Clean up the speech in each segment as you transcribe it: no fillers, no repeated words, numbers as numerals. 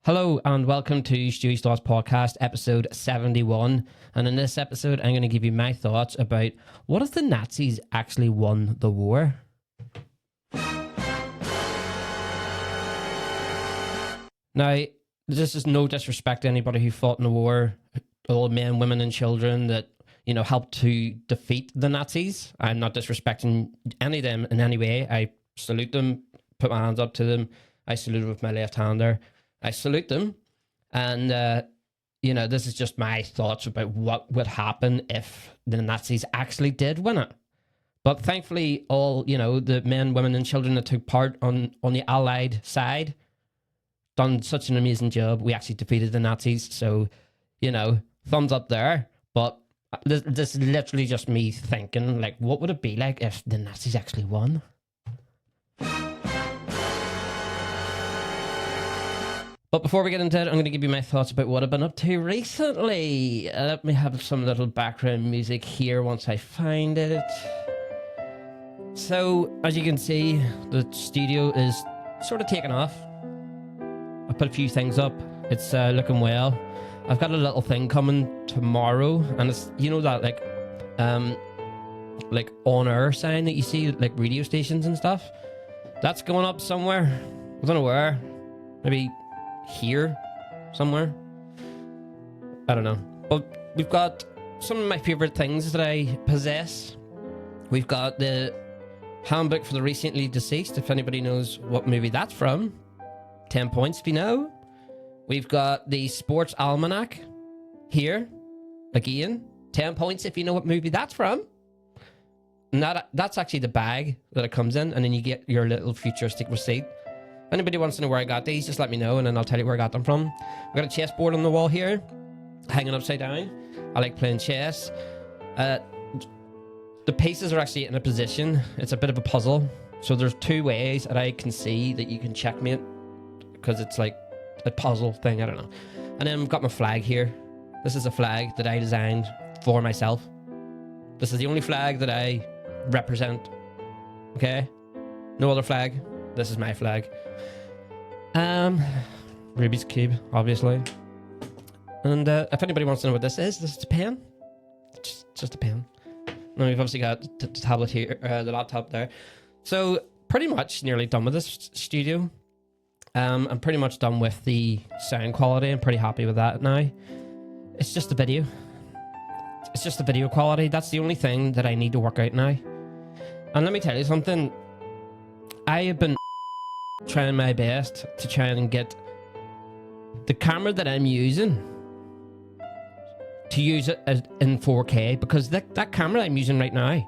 Hello and welcome to Stewie's Thoughts Podcast, episode 71. And in this episode, I'm going to give you my thoughts about what if the Nazis actually won the war? Now, this is no disrespect to anybody who fought in the war, all men, women, and children that, helped to defeat the Nazis. I'm not disrespecting any of them in any way. I salute them, put my hands up to them. I salute with my left hand there. I salute them, and, this is just my thoughts about what would happen if the Nazis actually did win it. But thankfully, all, the men, women, and children that took part on the Allied side done such an amazing job. We actually defeated the Nazis, so, thumbs up there. But this is literally just me thinking, like, what would it be like if the Nazis actually won? But before we get into it, I'm going to give you my thoughts about what I've been up to recently. Let me have some little background music here once I find it. So, as you can see, the studio is sort of taking off. I put a few things up. It's looking well. I've got a little thing coming tomorrow, and it's, that like on-air sign that you see, like radio stations and stuff. That's going up somewhere. I don't know where. Maybe here somewhere. I don't know. But we've got some of my favorite things that I possess. We've got the handbook for the recently deceased, if anybody knows what movie that's from. 10 points if you know. We've got the sports almanac here again. 10 points if you know what movie that's from. And that's actually the bag that it comes in, and then you get your little futuristic receipt. If anybody wants to know where I got these, just let me know, and then I'll tell you where I got them from. I've got a chessboard on the wall here, hanging upside down. I like playing chess. The pieces are actually in a position. It's a bit of a puzzle. So there's two ways that I can see that you can checkmate, because it's like a puzzle thing, I don't know. And then I've got my flag here. This is a flag that I designed for myself. This is the only flag that I represent. Okay? No other flag. This is my flag. Ruby's Cube, obviously. And if anybody wants to know what this is a pen. Just a pen. And we've obviously got the tablet here, the laptop there. So pretty much nearly done with this studio. I'm pretty much done with the sound quality. I'm pretty happy with that now. It's just the video. It's just the video quality. That's the only thing that I need to work out now. And let me tell you something. I have been trying my best to try and get the camera that I'm using to use it in 4K, because that camera I'm using right now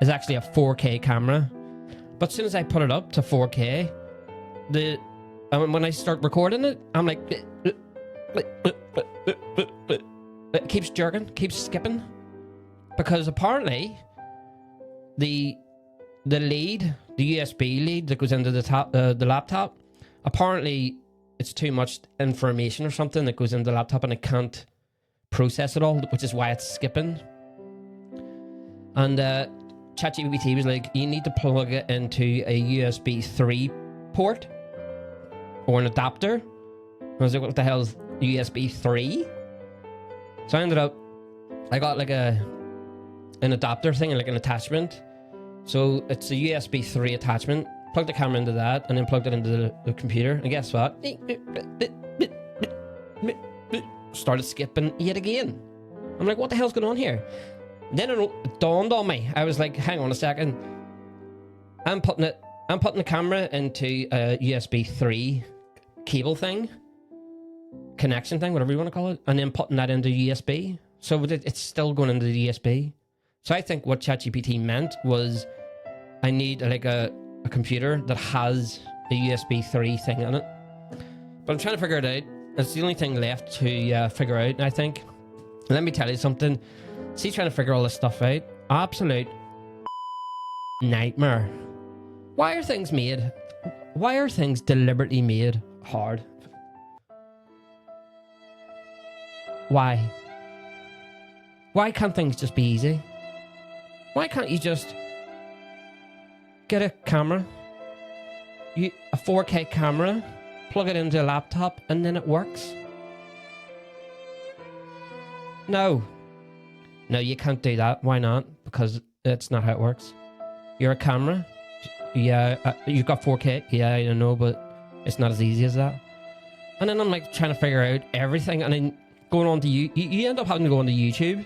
is actually a 4K camera. But as soon as I put it up to 4K, when I start recording it, I'm like, it keeps jerking, keeps skipping, because apparently the lead, the USB lead that goes into the laptop, apparently it's too much information or something that goes into the laptop and it can't process it all, which is why it's skipping. And ChatGPT was like, you need to plug it into a USB 3 port or an adapter. I was like, what the hell is USB 3? So I got like an adapter thing, like an attachment. So it's a USB 3 attachment. Plugged the camera into that, and then plugged it into the computer. And guess what? Started skipping yet again. I'm like, what the hell's going on here? Then it dawned on me. I was like, hang on a second. I'm putting the camera into a USB 3 cable thing, connection thing, whatever you want to call it, and then putting that into USB. So it's still going into the USB. So I think what ChatGPT meant was I need like a computer that has a USB 3 thing in it. But I'm trying to figure it out. It's the only thing left to figure out, I think. Let me tell you something. See, trying to figure all this stuff out, absolute nightmare. Why are things deliberately made hard? Why? Why can't things just be easy? Why can't you just get a camera, a 4K camera, plug it into a laptop, and then it works. No, you can't do that. Why not? Because it's not how it works. You're a camera. Yeah, you've got 4K. Yeah, I know, but it's not as easy as that. And then I'm like trying to figure out everything, and then going on to you end up having to go onto YouTube,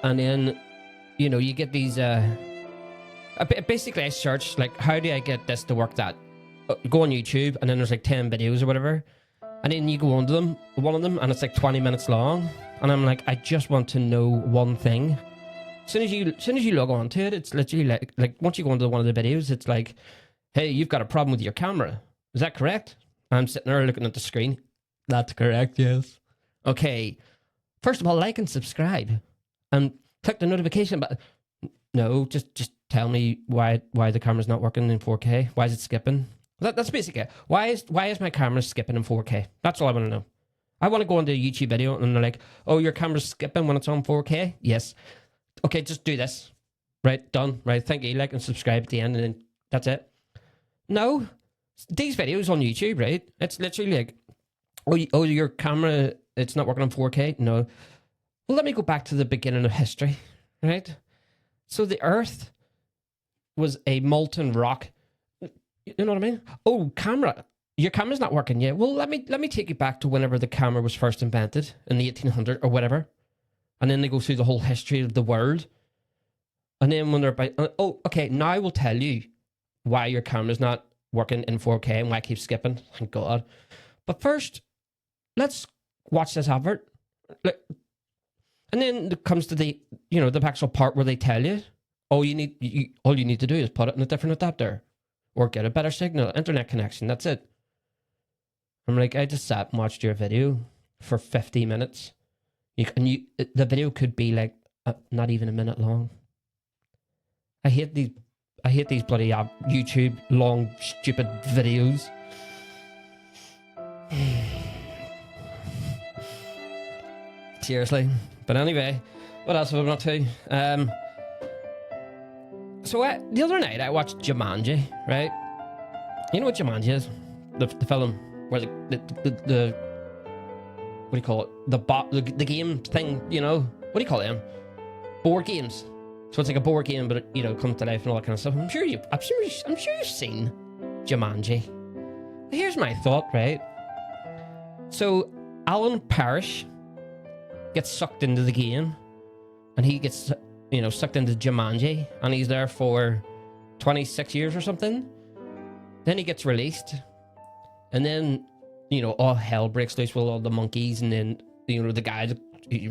and then you get these. Basically, I search like, how do I get this to work? That go on YouTube, and then there's like 10 videos or whatever, and then you go onto one of them, and it's like 20 minutes long, and I'm like, I just want to know one thing. As soon as you log on to it, it's literally like once you go into one of the videos, it's like, hey, you've got a problem with your camera. Is that correct? I'm sitting there looking at the screen. That's correct, yes. Okay. First of all, like and subscribe. And click the notification button. No, just tell me why the camera's not working in 4K. Why is it skipping? That's basically it. Why is my camera skipping in 4K? That's all I want to know. I want to go into a YouTube video and they're like, oh, your camera's skipping when it's on 4K? Yes. Okay, just do this. Right, done. Right, thank you. Like and subscribe at the end, and then that's it. No. These videos on YouTube, right? It's literally like, oh, your camera, it's not working on 4K? No. Well, let me go back to the beginning of history, right? So the Earth was a molten rock. You know what I mean? Oh, camera. Your camera's not working yet. Well, let me take you back to whenever the camera was first invented in the 1800s or whatever. And then they go through the whole history of the world. And then when they're about, oh, okay, now I will tell you why your camera's not working in 4K and why I keep skipping. Thank God. But first, let's watch this advert. And then it comes to the actual part where they tell you, all you need to do is put it in a different adapter or get a better signal, internet connection. That's it. I'm like, I just sat and watched your video for 50 minutes. The video could be like not even a minute long. I hate these bloody YouTube long stupid videos. Seriously. But anyway, what else have I been up to? So the other night I watched Jumanji, right? You know what Jumanji is? The film where the what do you call it? The game thing, What do you call them? Board games. So it's like a board game, but it comes to life and all that kind of stuff. I'm sure you've seen Jumanji. Here's my thought, right? So Alan Parrish gets sucked into the game, and he gets sucked into Jumanji, and he's there for 26 years or something. Then he gets released, and then all hell breaks loose with all the monkeys, and then the guys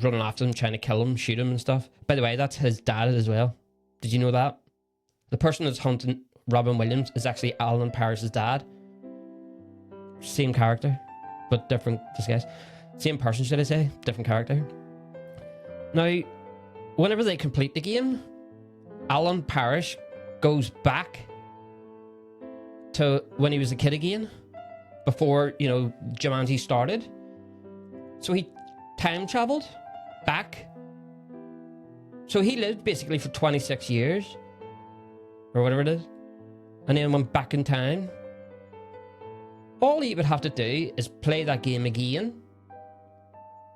running after him, trying to kill him, shoot him and stuff. By the way, that's his dad as well. Did you know that? The person that's hunting Robin Williams is actually Alan Parrish's dad. Same character, but different disguise. Same person, should I say? Different character. Now, whenever they complete the game, Alan Parrish goes back to when he was a kid again, before, Jumanji started. So he time traveled back. So he lived basically for 26 years, or whatever it is, and then went back in time. All he would have to do is play that game again,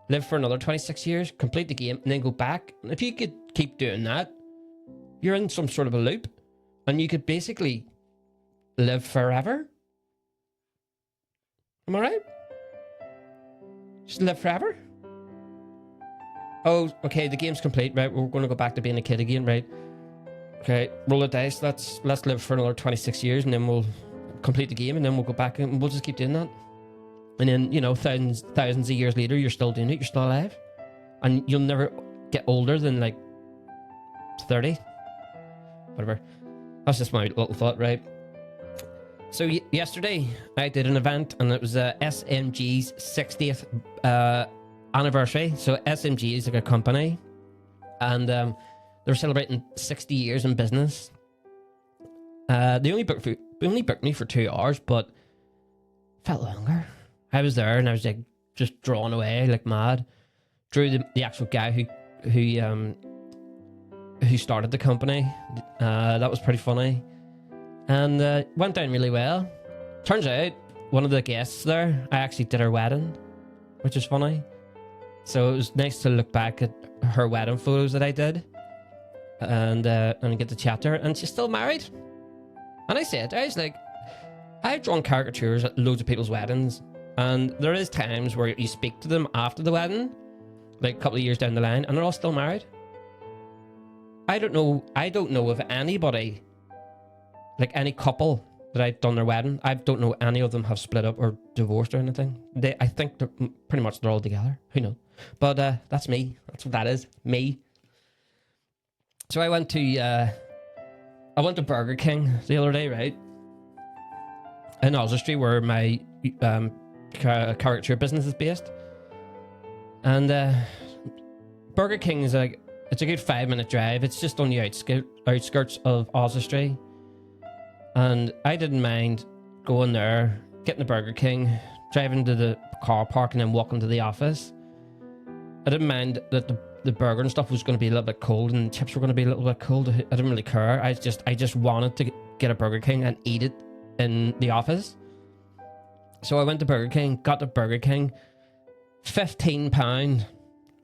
live for another 26 years, complete the game, and then go back. And if you could keep doing that, you're in some sort of a loop, and you could basically live forever. Am I right? Just live forever? Oh, okay, the game's complete, right? We're going to go back to being a kid again, right? Okay, roll the dice. Let's live for another 26 years, and then we'll complete the game, and then we'll go back, and we'll just keep doing that. And then, thousands of years later, you're still doing it. You're still alive. And you'll never get older than, 30. Whatever. That's just my little thought, right? So, yesterday, I did an event, and it was SMG's 60th anniversary. So, SMG is like a company. And they're celebrating 60 years in business. They only booked me for 2 hours, but felt longer. I was there and I was just drawn away like mad. Drew, the actual guy who started the company. That was pretty funny, and went down really well. Turns out one of the guests there, I actually did her wedding, which is funny. So it was nice to look back at her wedding photos that I did, and get to chat to her, and she's still married. And I said, I was like, I've drawn caricatures at loads of people's weddings, and there is times where you speak to them after the wedding, like a couple of years down the line, and they're all still married. I don't know if anybody, like any couple that I've done their wedding, I don't know any of them have split up or divorced or anything. I think they're pretty much they're all together. Who knows? But that's me. That's what that is. Me. So I went to Burger King the other day, right? In Oswestry, where my caricature business is based. And Burger King is it's a good 5-minute drive. It's just on the outskirts of Oswestry. And I didn't mind going there, getting the Burger King, driving to the car park, and then walking to the office. I didn't mind that the burger and stuff was going to be a little bit cold, and the chips were going to be a little bit cold. I didn't really care. I just wanted to get a Burger King and eat it in the office. So I went to Burger King, got the Burger King, £15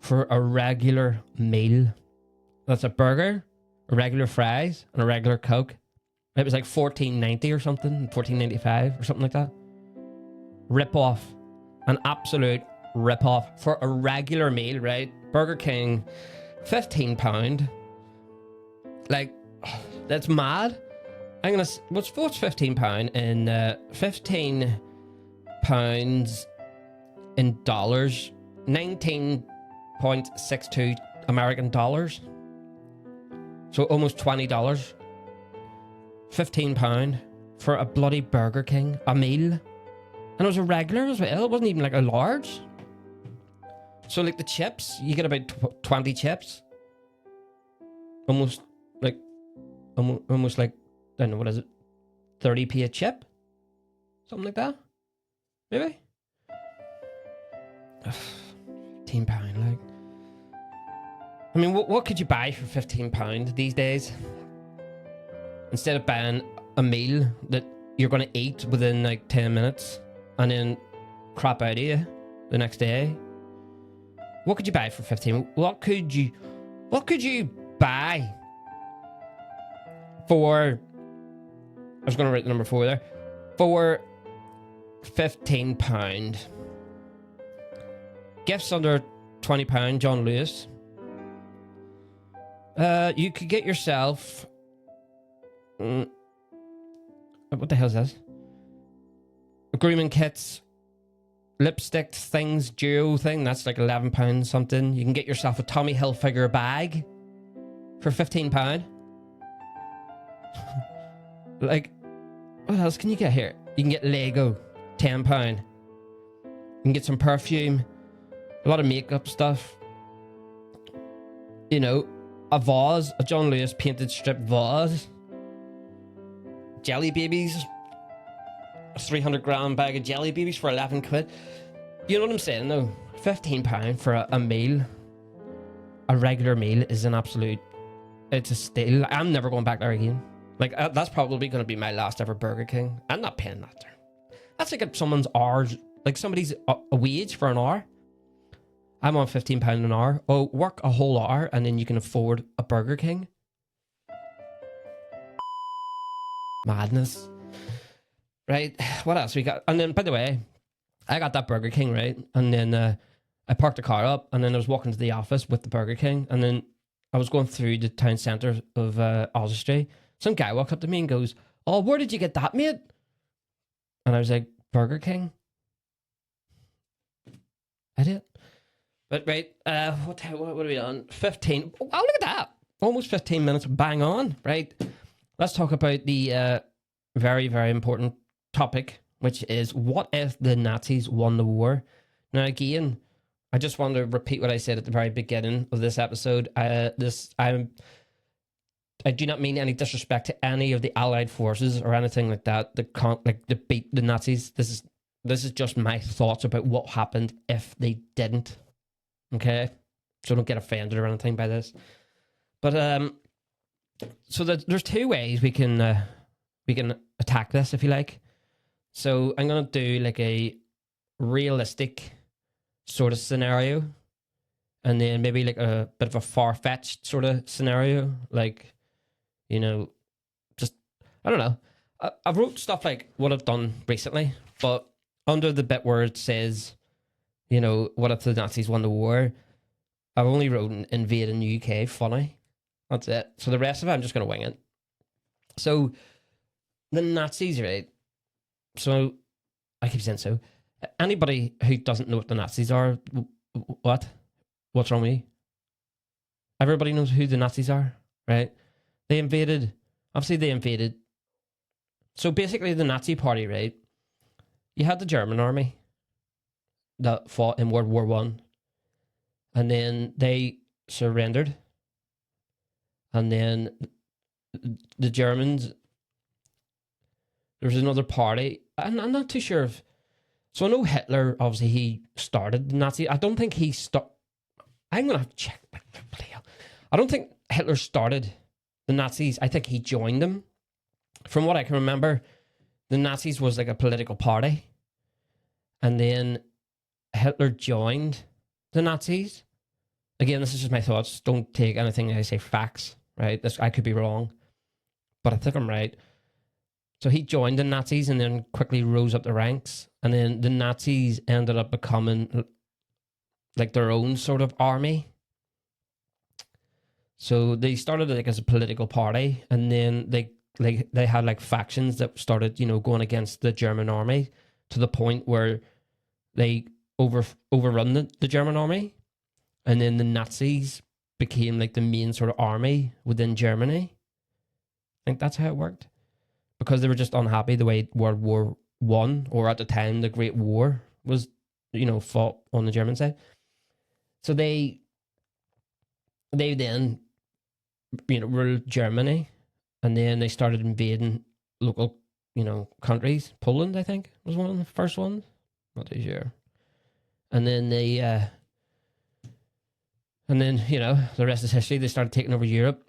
for a regular meal. That's a burger, a regular fries, and a regular Coke. It was like $14.90 or something, $14.95 or something like that. Rip off. An absolute rip off for a regular meal, right? Burger King, £15. Like, that's mad. What's £15 in £15 in dollars? 19.62 American dollars. So almost $20. £15 for a bloody Burger King, a meal. And it was a regular as well. It wasn't even like a large. So like the chips, you get about 20 chips. Almost like, I don't know, what is it? 30p a chip? Something like that? Maybe? £15, like. I mean, what could you buy for £15 these days? Instead of buying a meal that you're going to eat within like 10 minutes and then crap out of you the next day. What could you buy for 15? What could you buy for, I was going to write the number 4 there, for £15. Gifts under £20, John Lewis. You could get yourself, what the hell is this? Grooming kits, lipstick things, duo thing, that's like £11 something. You can get yourself a Tommy Hilfiger bag for £15. Like, what else can you get here? You can get Lego, £10. You can get some perfume, a lot of makeup stuff. You know, a vase, a John Lewis painted strip vase. Jelly babies, a 300-gram bag of jelly babies for 11 quid. You know what I'm saying though? £15 for a meal, a regular meal, is an absolute, it's a steal. I'm never going back there again. Like, that's probably going to be my last ever Burger King. I'm not paying that there. That's like someone's hours, like somebody's a wage for an hour. I'm on £15 an hour. Oh, work a whole hour and then you can afford a Burger King. Madness. Right, what else we got? And then, by the way, I got that Burger King, right? And then I parked the car up, and then I was walking to the office with the Burger King, and then I was going through the town centre of Oswestry. Some guy walked up to me and goes, "Oh, where did you get that, mate?" And I was like, "Burger King." Idiot. But right, what are we on? 15. Oh, look at that. Almost 15 minutes, bang on, right? Let's talk about the very, very important topic, which is, what if the Nazis won the war? Now, again, I just want to repeat what I said at the very beginning of this episode. I do not mean any disrespect to any of the Allied forces or anything like that. The beat the Nazis. This is just my thoughts about what happened if they didn't. Okay, so don't get offended or anything by this. But so there's two ways we can attack this, if you like. So I'm gonna do like a realistic sort of scenario, and then maybe like a bit of a far-fetched sort of scenario, like, you know, just, I don't know. I wrote stuff like what I've done recently, but under the bit where it says, you know, what if the Nazis won the war, I've only written invade in the UK, funny. That's it. So the rest of it, I'm just going to wing it. So the Nazis, right? So I keep saying so. Anybody who doesn't know what the Nazis are, what? What's wrong with you? Everybody knows who the Nazis are, right? They invaded. Obviously, they invaded. So basically, the Nazi party, right? You had the German army that fought in World War One, and then they surrendered, and then the Germans. There was another party. I'm not too sure if. So I know Hitler. Obviously, he started the Nazi. I don't think he I'm gonna have to check. I don't think Hitler started the Nazis. I think he joined them. From what I can remember, the Nazis was like a political party, and then Hitler joined the Nazis. Again, this is just my thoughts. Don't take anything I say facts, right? I could be wrong, but I think I'm right. So he joined the Nazis and then quickly rose up the ranks, and then the Nazis ended up becoming like their own sort of army. So they started like as a political party, and then they had like factions that started, you know, going against the German army to the point where they overrun the German army, and then the Nazis became like the main sort of army within Germany. I think that's how it worked, because they were just unhappy the way World War One, or at the time the Great War, was, you know, fought on the German side. So they then, you know, ruled Germany, and then they started invading local, you know, countries. Poland, I think, was one of the first ones. Not too sure. And then you know, the rest is history. They started taking over Europe.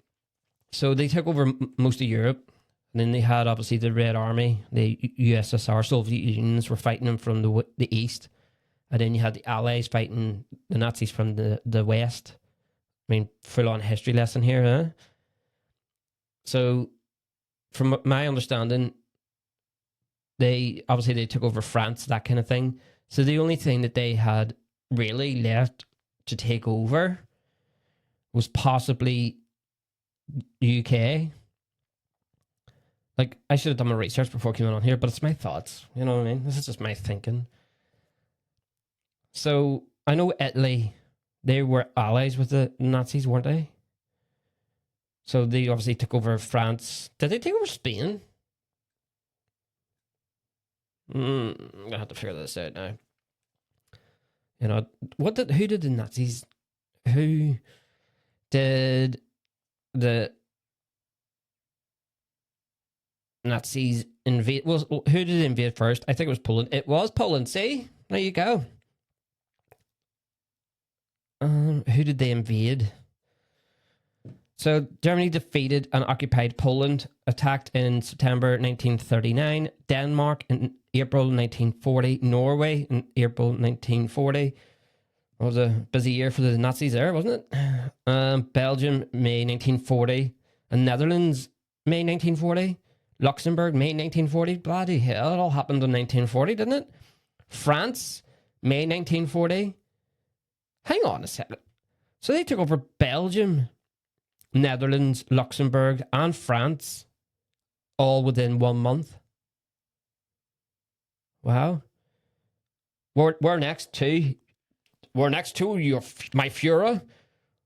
So they took over most of Europe. And then they had obviously the Red Army, the USSR, Soviet Unions were fighting them from the east. And then you had the Allies fighting the Nazis from the west. I mean, full on history lesson here, huh? So, from my understanding, they took over France, that kind of thing. So the only thing that they had really left to take over was possibly UK. Like, I should have done my research before coming on here, but it's my thoughts. You know what I mean? This is just my thinking. So I know Italy, they were allies with the Nazis, weren't they? So they obviously took over France. Did they take over Spain? I'm gonna have to figure this out now. You know, who did the Nazis? Who did the Nazis invade? Well, who did they invade first? I think it was Poland. It was Poland. See, there you go. Who did they invade? So Germany defeated and occupied Poland, attacked in September 1939, Denmark in April 1940, Norway in April 1940. It was a busy year for the Nazis there, wasn't it? Belgium, May 1940, and Netherlands, May 1940, Luxembourg, May 1940. Bloody hell, it all happened in 1940, didn't it? France, May 1940. Hang on a second. So they took over Belgium, Netherlands, Luxembourg, and France all within 1 month. Wow. We're next to my Führer.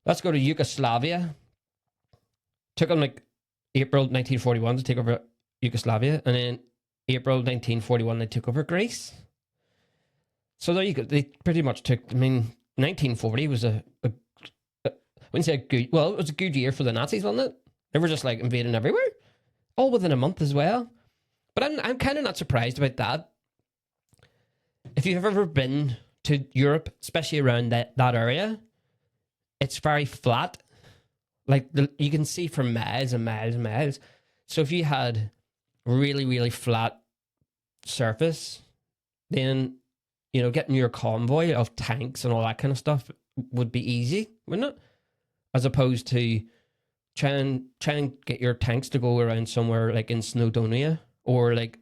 Let's go to Yugoslavia. Took them like April 1941 to take over Yugoslavia, and then April 1941 they took over Greece. So there you go. They pretty much took. I mean, 1940 was I wouldn't say a good. Well, it was a good year for the Nazis, wasn't it? They were just like invading everywhere, all within a month as well. But I'm kind of not surprised about that. If you've ever been to Europe, especially around that area, it's very flat. Like you can see for miles and miles and miles. So if you had really, really flat surface, then, getting your convoy of tanks and all that kind of stuff would be easy, wouldn't it? As opposed to try and get your tanks to go around somewhere like in Snowdonia or like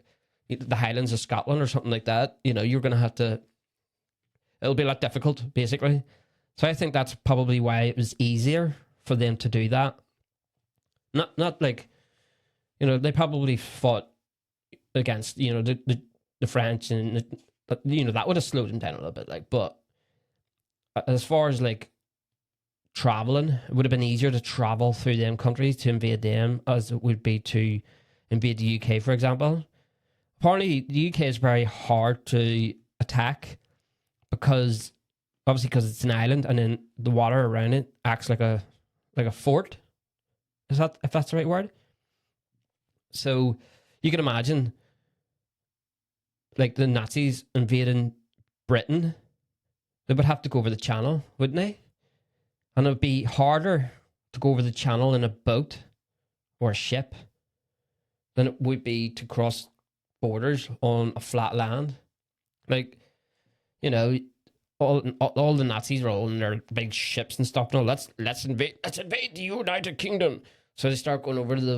the Highlands of Scotland or something like that. You're going to have to, it'll be a lot difficult, basically. So I think that's probably why it was easier for them to do that. Not like, they probably fought against, the French, and, that would have slowed them down a little bit. Like, but as far as like traveling, it would have been easier to travel through them countries to invade them as it would be to invade the UK, for example. Apparently, the UK is very hard to attack because it's an island, and then the water around it acts like a fort. If that's the right word? So you can imagine like the Nazis invading Britain. They would have to go over the channel, wouldn't they? And it would be harder to go over the channel in a boat or a ship than it would be to cross borders on a flat land. Like, all the Nazis were all in their big ships and stuff. No, let's invade the United Kingdom. So they start going over to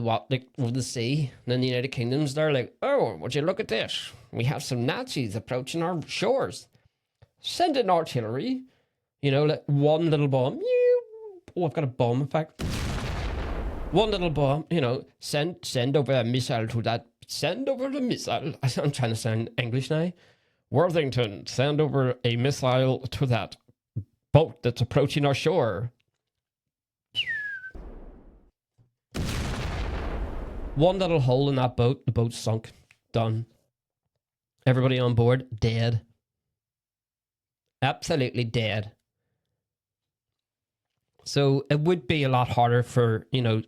over the sea, and then the United Kingdom's there like, oh, would you look at this? We have some Nazis approaching our shores. Send in artillery. Like one little bomb. Oh, I've got a bomb effect. One little bomb, send over a missile to that. Send over the missile. I'm trying to sound English now. Worthington, send over a missile to that boat that's approaching our shore. One little hole in that boat, the boat's sunk. Done. Everybody on board, dead. Absolutely dead. So it would be a lot harder for an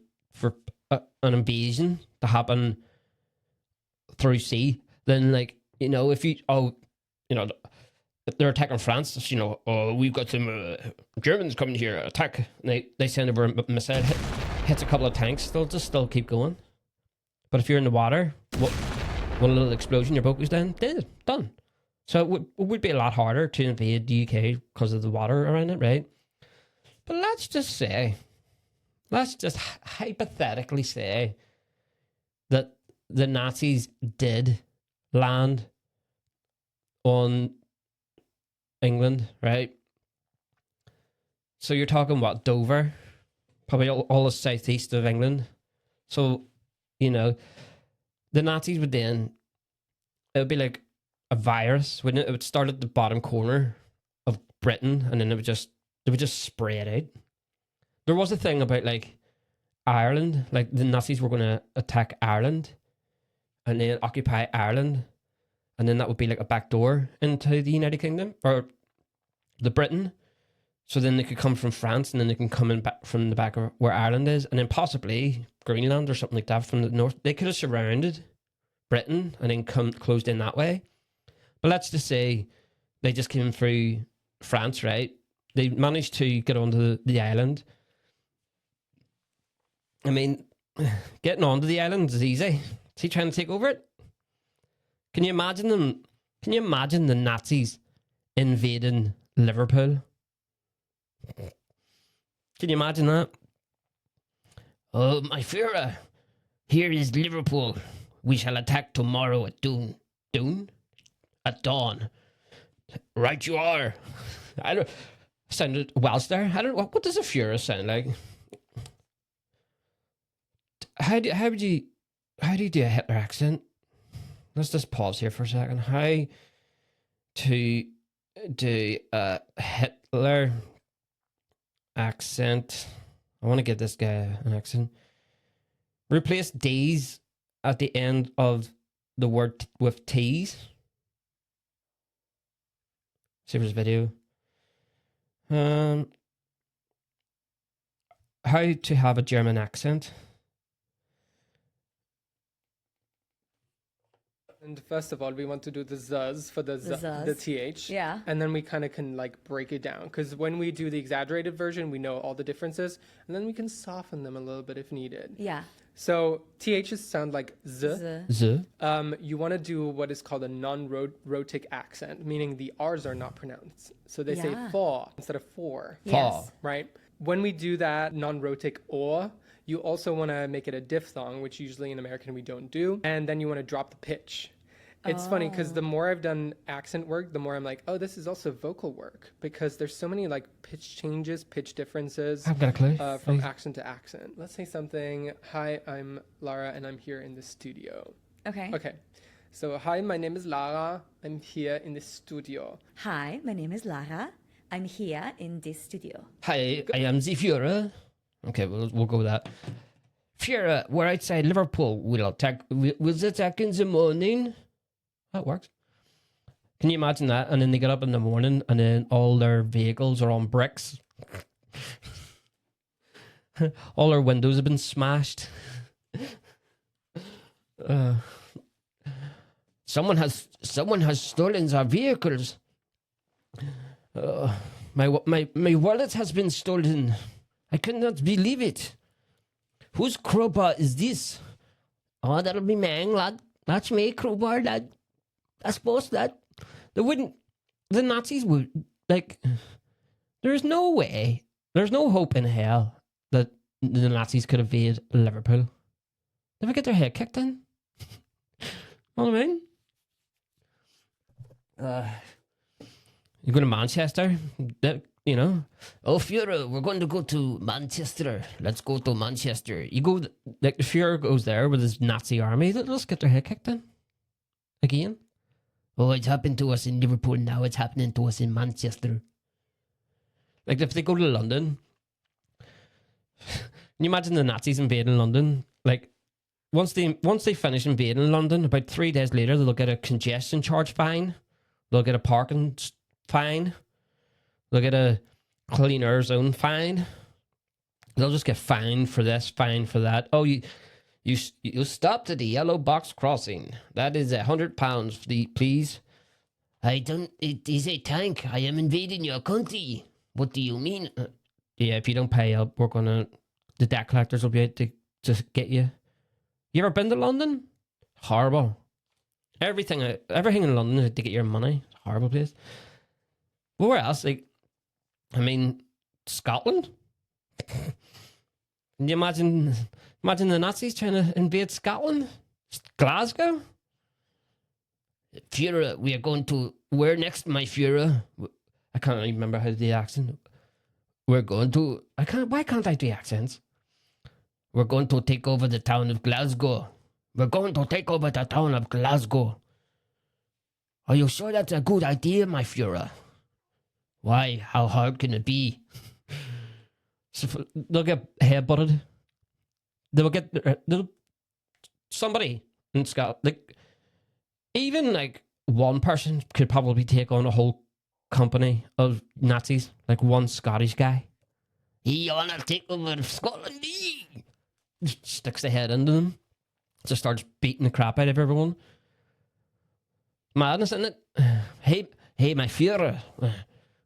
invasion to happen through sea than like, if you, they're attacking France, we've got some Germans coming here, attack. And they send over a missile, hits a couple of tanks, they'll just still keep going. But if you're in the water, one little explosion, your boat goes down, dead, done. So it would be a lot harder to invade the UK because of the water around it, right? But let's just hypothetically say that the Nazis did land on England, right? So you're talking what, Dover? Probably all the southeast of England. So, the Nazis would then, it would be like a virus, wouldn't it? It would start at the bottom corner of Britain, and then it would just spread out. There was a thing about like Ireland, like the Nazis were going to attack Ireland and then occupy Ireland, and then that would be like a back door into the United Kingdom or the Britain. So then they could come from France, and then they can come in back from the back of where Ireland is, and then possibly Greenland or something like that from the north. They could have surrounded Britain and then closed in that way. But let's just say they just came through France, right? They managed to get onto the island. I mean, getting onto the island is easy. Is he trying to take over it? Can you imagine them? Can you imagine the Nazis invading Liverpool? Can you imagine that? Oh, my Führer, here is Liverpool. We shall attack tomorrow at dawn. Dawn? At dawn. Right you are. I don't... Sounded Welsh there. I don't... What does a Führer sound like? How do you do a Hitler accent? Let's just pause here for a second. How to do a Hitler accent? I want to give this guy an accent. Replace D's at the end of the word with T's. See this video. How to have a German accent. And first of all, we want to do the zuz for the zuz. th. Yeah. And then we kind of can like break it down, because when we do the exaggerated version, we know all the differences, and then we can soften them a little bit if needed. Yeah. So ths sound like z. Z. You want to do what is called a non-rhotic accent, meaning the r's are not pronounced. So they say fa instead of for. Yes. Right? When we do that non-rhotic or, you also want to make it a diphthong, which usually in American we don't do. And then you want to drop the pitch. It's funny because the more I've done accent work, the more I'm like, oh, this is also vocal work, because there's so many like pitch changes, pitch differences. I've got a clue. From accent to accent. Let's say something. Hi, I'm Lara and I'm here in the studio. Okay. So, hi, my name is Lara. I'm here in the studio. Hi, my name is Lara. I'm here in this studio. Hi, I am the Führer. Okay, we'll go with that. Führer, we're outside Liverpool. We'll attack in the morning. That works. Can you imagine that? And then they get up in the morning and then all their vehicles are on bricks. All their windows have been smashed. Someone has stolen our vehicles. My wallet has been stolen. I cannot believe it. Whose crowbar is this? Oh, that'll be mine, lad. That's me, crowbar, lad. I suppose that the Nazis would, like, there's no way, there's no hope in hell that the Nazis could invade Liverpool. They would get their head kicked in. Know what I mean? You go to Manchester, you know, oh, Führer, we're going to go to Manchester. Let's go to Manchester. You go, like, the Führer goes there with his Nazi army, they'll just get their head kicked in. Again. Oh, it's happened to us in Liverpool, now it's happening to us in Manchester. Like, if they go to London, can you imagine the Nazis invading London? Like, once they finish invading London, about 3 days later, they'll get a congestion charge fine. They'll get a parking fine. They'll get a clean air zone fine. They'll just get fined for this, fined for that. Oh, you stopped at the yellow box crossing. That is £100, please. I don't. It is a tank. I am invading your country. What do you mean? Yeah, if you don't pay up, the debt collectors will be out to just get you. You ever been to London? Horrible. Everything in London is to get your money. Horrible place. But where else? Like, I mean, Scotland. Can you imagine the Nazis trying to invade Scotland? Glasgow? Führer, we are going to... Where next, my Führer? I can't even remember how to do the accent. We're going to... Why can't I do accents? We're going to take over the town of Glasgow. We're going to take over the town of Glasgow. Are you sure that's a good idea, my Führer? Why? How hard can it be? So they'll get headbutted. Somebody in Scotland, like, even like one person could probably take on a whole company of Nazis, like one Scottish guy. You wanna take over Scotland? Sticks the head into them, just starts beating the crap out of everyone. Madness, isn't it? Hey, my Führer,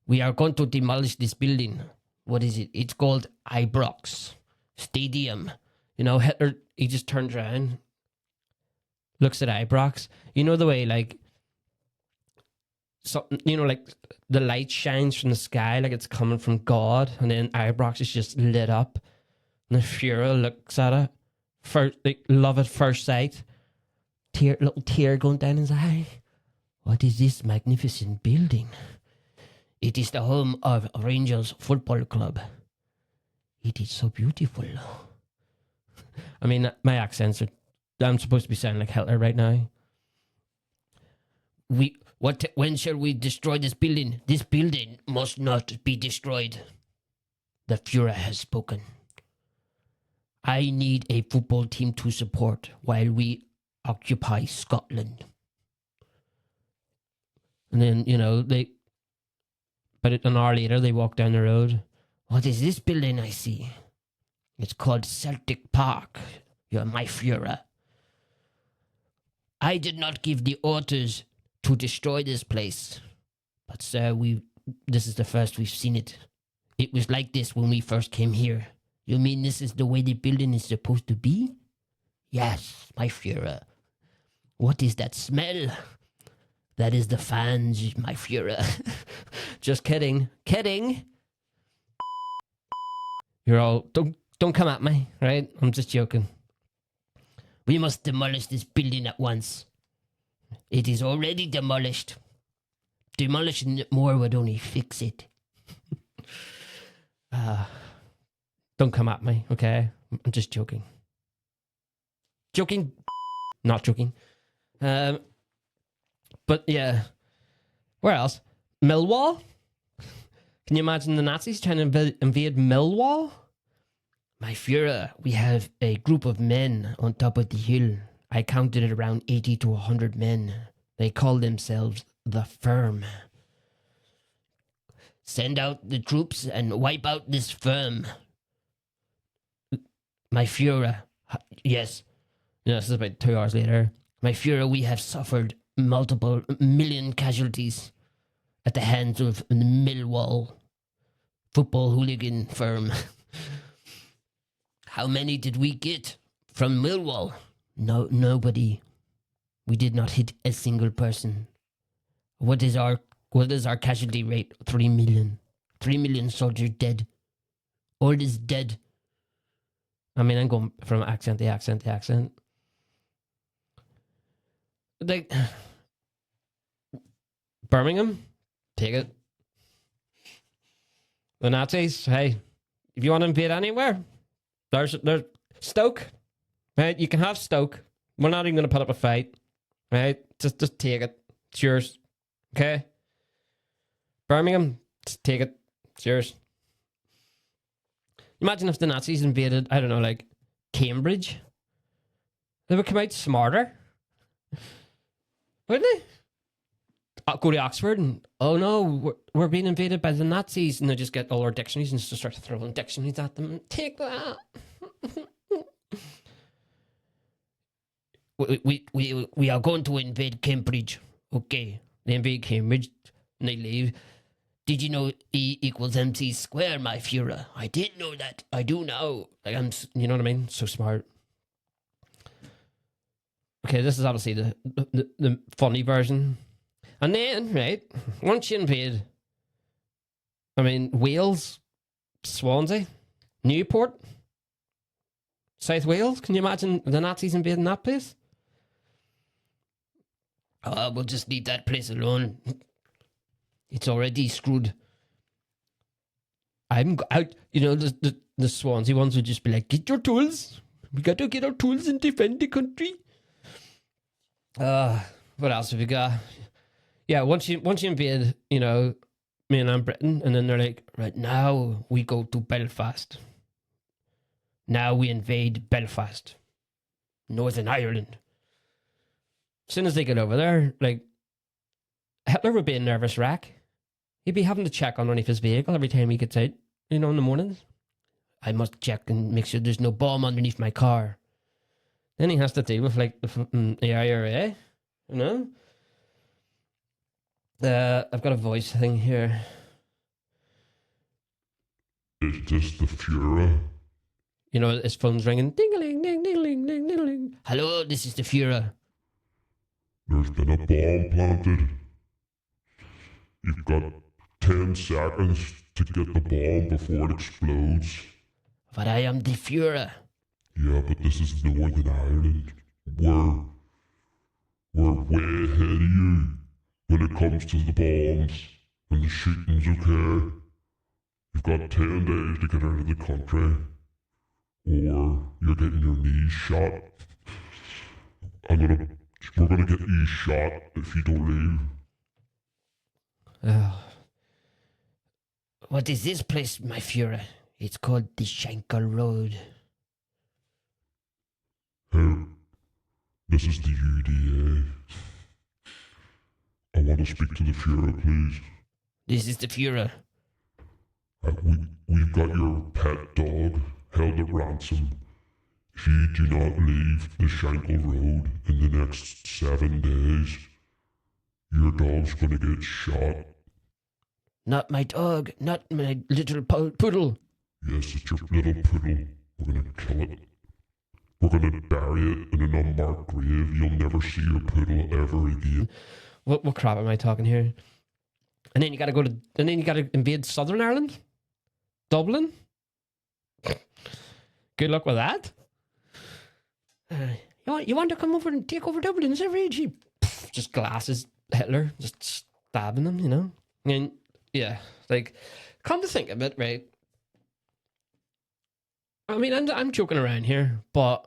we are going to demolish this building. What is it? It's called Ibrox Stadium. You know, Hitler, he just turns around, looks at Ibrox. You know the way, like, something, you know, like the light shines from the sky, like it's coming from God, and then Ibrox is just lit up. And the Führer looks at it, like, love at first sight. Little tear going down his eye. What is this magnificent building? It is the home of Rangers Football Club. It is so beautiful. I mean, my accents are... I'm supposed to be sounding like Hitler right now. When shall we destroy this building? This building must not be destroyed. The Führer has spoken. I need a football team to support while we occupy Scotland. And then, you know, but an hour later, they walk down the road. What is this building I see? It's called Celtic Park. You're my Führer. I did not give the orders to destroy this place. But sir, this is the first we've seen it. It was like this when we first came here. You mean this is the way the building is supposed to be? Yes, my Führer. What is that smell? That is the fans, my Führer. Just kidding. Kidding. You're all, don't come at me, right? I'm just joking. We must demolish this building at once. It is already demolished. Demolishing it more would only fix it. Don't come at me, okay? I'm just joking. Joking. Not joking. But yeah. Where else? Millwall? Can you imagine the Nazis trying to invade Millwall? My Führer, we have a group of men on top of the hill. I counted it around 80 to 100 men. They call themselves the Firm. Send out the troops and wipe out this firm. My Führer. Yes. This is about 2 hours later. My Führer, we have suffered multiple million casualties at the hands of the Millwall football hooligan firm. How many did we get from Millwall? No, nobody. We did not hit a single person. What is our casualty rate? 3 million. 3 million soldiers dead. All is dead. I mean, I'm going from accent to accent to accent. Like, Birmingham, take it. The Nazis, hey, if you want to invade anywhere, there's Stoke, right? You can have Stoke. We're not even going to put up a fight, right? Just take it. It's yours, okay? Birmingham, just take it. It's yours. Imagine if the Nazis invaded, I don't know, like Cambridge. They would come out smarter. Wouldn't they? Go to Oxford and, oh no, we're being invaded by the Nazis. And they just get all our dictionaries and just start throwing dictionaries at them. Take that. we are going to invade Cambridge. Okay. They invade Cambridge and they leave. Did you know E equals MC squared, my Führer? I didn't know that. I do now. Like, you know what I mean? So smart. Okay, this is obviously the funny version. And then, right, once you invade, I mean, Wales, Swansea, Newport, South Wales, can you imagine the Nazis invading that place? We'll just leave that place alone. It's already screwed. I'm out, you know, the Swansea ones would just be like, get your tools. We got to get our tools and defend the country. What else have we got? Yeah, once you invade, you know, mainland Britain, and then they're like, right, now we go to Belfast. Now we invade Belfast. Northern Ireland. As soon as they get over there, like, Hitler would be a nervous wreck. He'd be having to check underneath his vehicle every time he gets out, you know, in the mornings. I must check and make sure there's no bomb underneath my car. Then he has to deal with, like, the IRA, you know? I've got a voice thing here. Is this the Führer? You know, his phone's ringing. Ding-a-ling, ding, ding-a-ling, ding, ding-a-ling. Hello, this is the Führer. There's been a bomb planted. You've got 10 seconds to get the bomb before it explodes. But I am the Führer. Yeah, but this is Northern Ireland. We're way ahead of you when it comes to the bombs and the shootings, okay? You've got 10 days to get out of the country, or you're getting your knees shot. We're gonna get you shot if you don't leave. What is this place, my Führer? It's called the Schenkel Road. Hey, this is the UDA. I want to speak to the Führer, please. This is the Führer. We've got your pet dog held at ransom. If you do not leave the Shankill Road in the next 7 days, your dog's gonna get shot. Not my dog, not my little poodle. Yes, it's your little poodle. We're gonna kill it. We're gonna bury it in an unmarked grave. You'll never see your poodle ever again. What crap am I talking here? And then you gotta invade Southern Ireland? Dublin? Good luck with that. You want to come over and take over Dublin? Is that right? Just glasses, Hitler, just stabbing them, you know? And yeah, like, come to think of it, right? I mean, I'm joking around here, but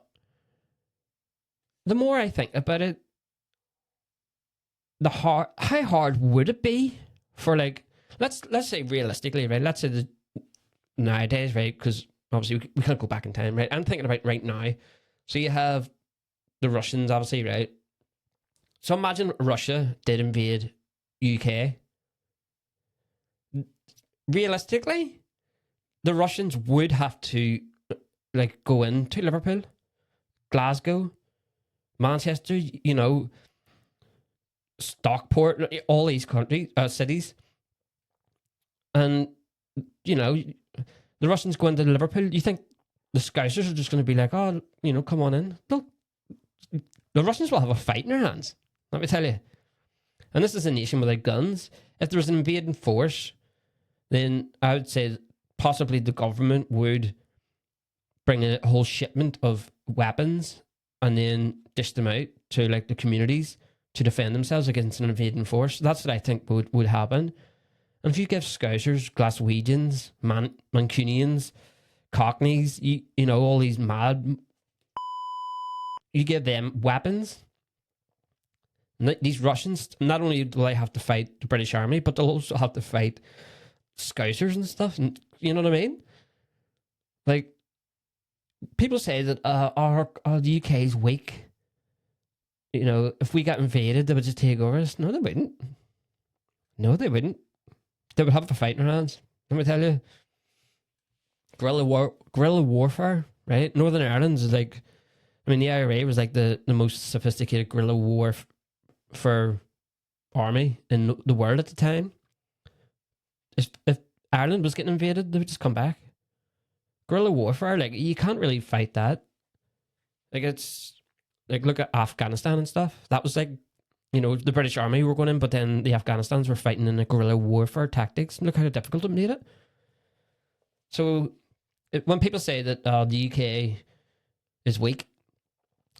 the more I think about it, how hard would it be for, like, let's say realistically, right? Let's say that nowadays, right? Because obviously we can't go back in time, right? I'm thinking about right now. So you have the Russians, obviously, right? So imagine Russia did invade UK. Realistically, the Russians would have to, like, go into Liverpool, Glasgow, Manchester, you know, Stockport, all these cities. And, you know, the Russians go into Liverpool. You think the Scousers are just going to be like, oh, you know, come on in? The Russians will have a fight in their hands, let me tell you. And this is a nation without guns. If there was an invading force, then I would say possibly the government would bring a whole shipment of weapons and then dish them out to, like, the communities to defend themselves against an invading force. That's what I think would happen. And if you give Scousers, Glaswegians, Mancunians, Cockneys, you know, all these mad, you give them weapons. These Russians, not only do they have to fight the British Army, but they'll also have to fight Scousers and stuff. And you know what I mean? Like, people say that the UK is weak. You know, if we got invaded, they would just take over us. No, they wouldn't. No, they wouldn't. They would have a fight in their hands. Let me tell you. Guerrilla warfare, right? Northern Ireland is like, I mean, the IRA was like the most sophisticated guerrilla warfare army in the world at the time. If Ireland was getting invaded, they would just come back. Guerrilla warfare, like, you can't really fight that. Like, it's like, look at Afghanistan and stuff. That was like, you know, the British Army were going in, but then the Afghanistans were fighting in a guerrilla warfare tactics. Look how difficult it made it. So when people say that the UK is weak,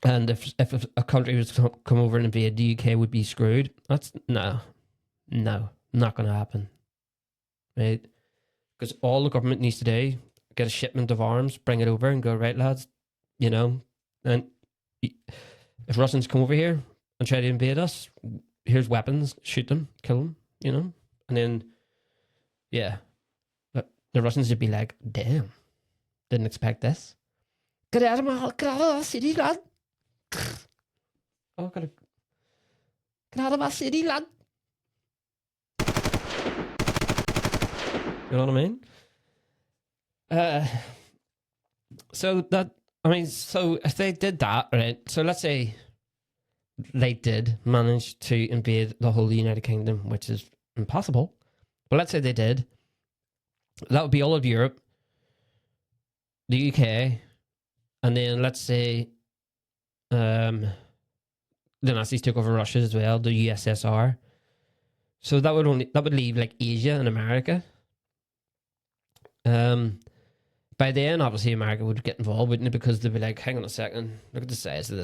and if a country was to come over and invade, the UK would be screwed, that's no, not going to happen, right? Because all the government needs to do, get a shipment of arms, bring it over, and go, right, lads, you know, and if Russians come over here and try to invade us, here's weapons, shoot them, kill them, you know, and then, yeah, the Russians would be like, damn, didn't expect this. Get out of my city, lad. Oh, gotta get out of my city, lad. You know what I mean? So if they did that, right? So let's say they did manage to invade the whole United Kingdom, which is impossible. But let's say they did. That would be all of Europe, the UK, and then let's say the Nazis took over Russia as well, the USSR. So that would leave like Asia and America. By then, obviously, America would get involved, wouldn't it? Because they'd be like, hang on a second, look at the size of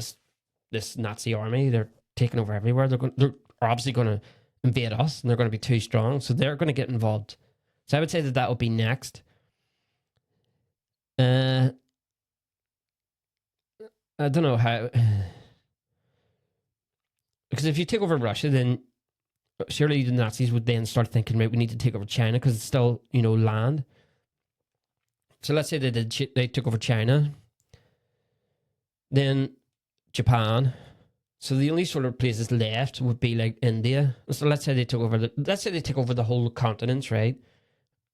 this Nazi army. They're taking over everywhere. They're obviously going to invade us, and they're going to be too strong. So they're going to get involved. So I would say that would be next. I don't know how. Because if you take over Russia, then surely the Nazis would then start thinking, right, we need to take over China because it's still, you know, land. So let's say they took over China, then Japan. So the only sort of places left would be like India. So let's say they take over the whole continents, right?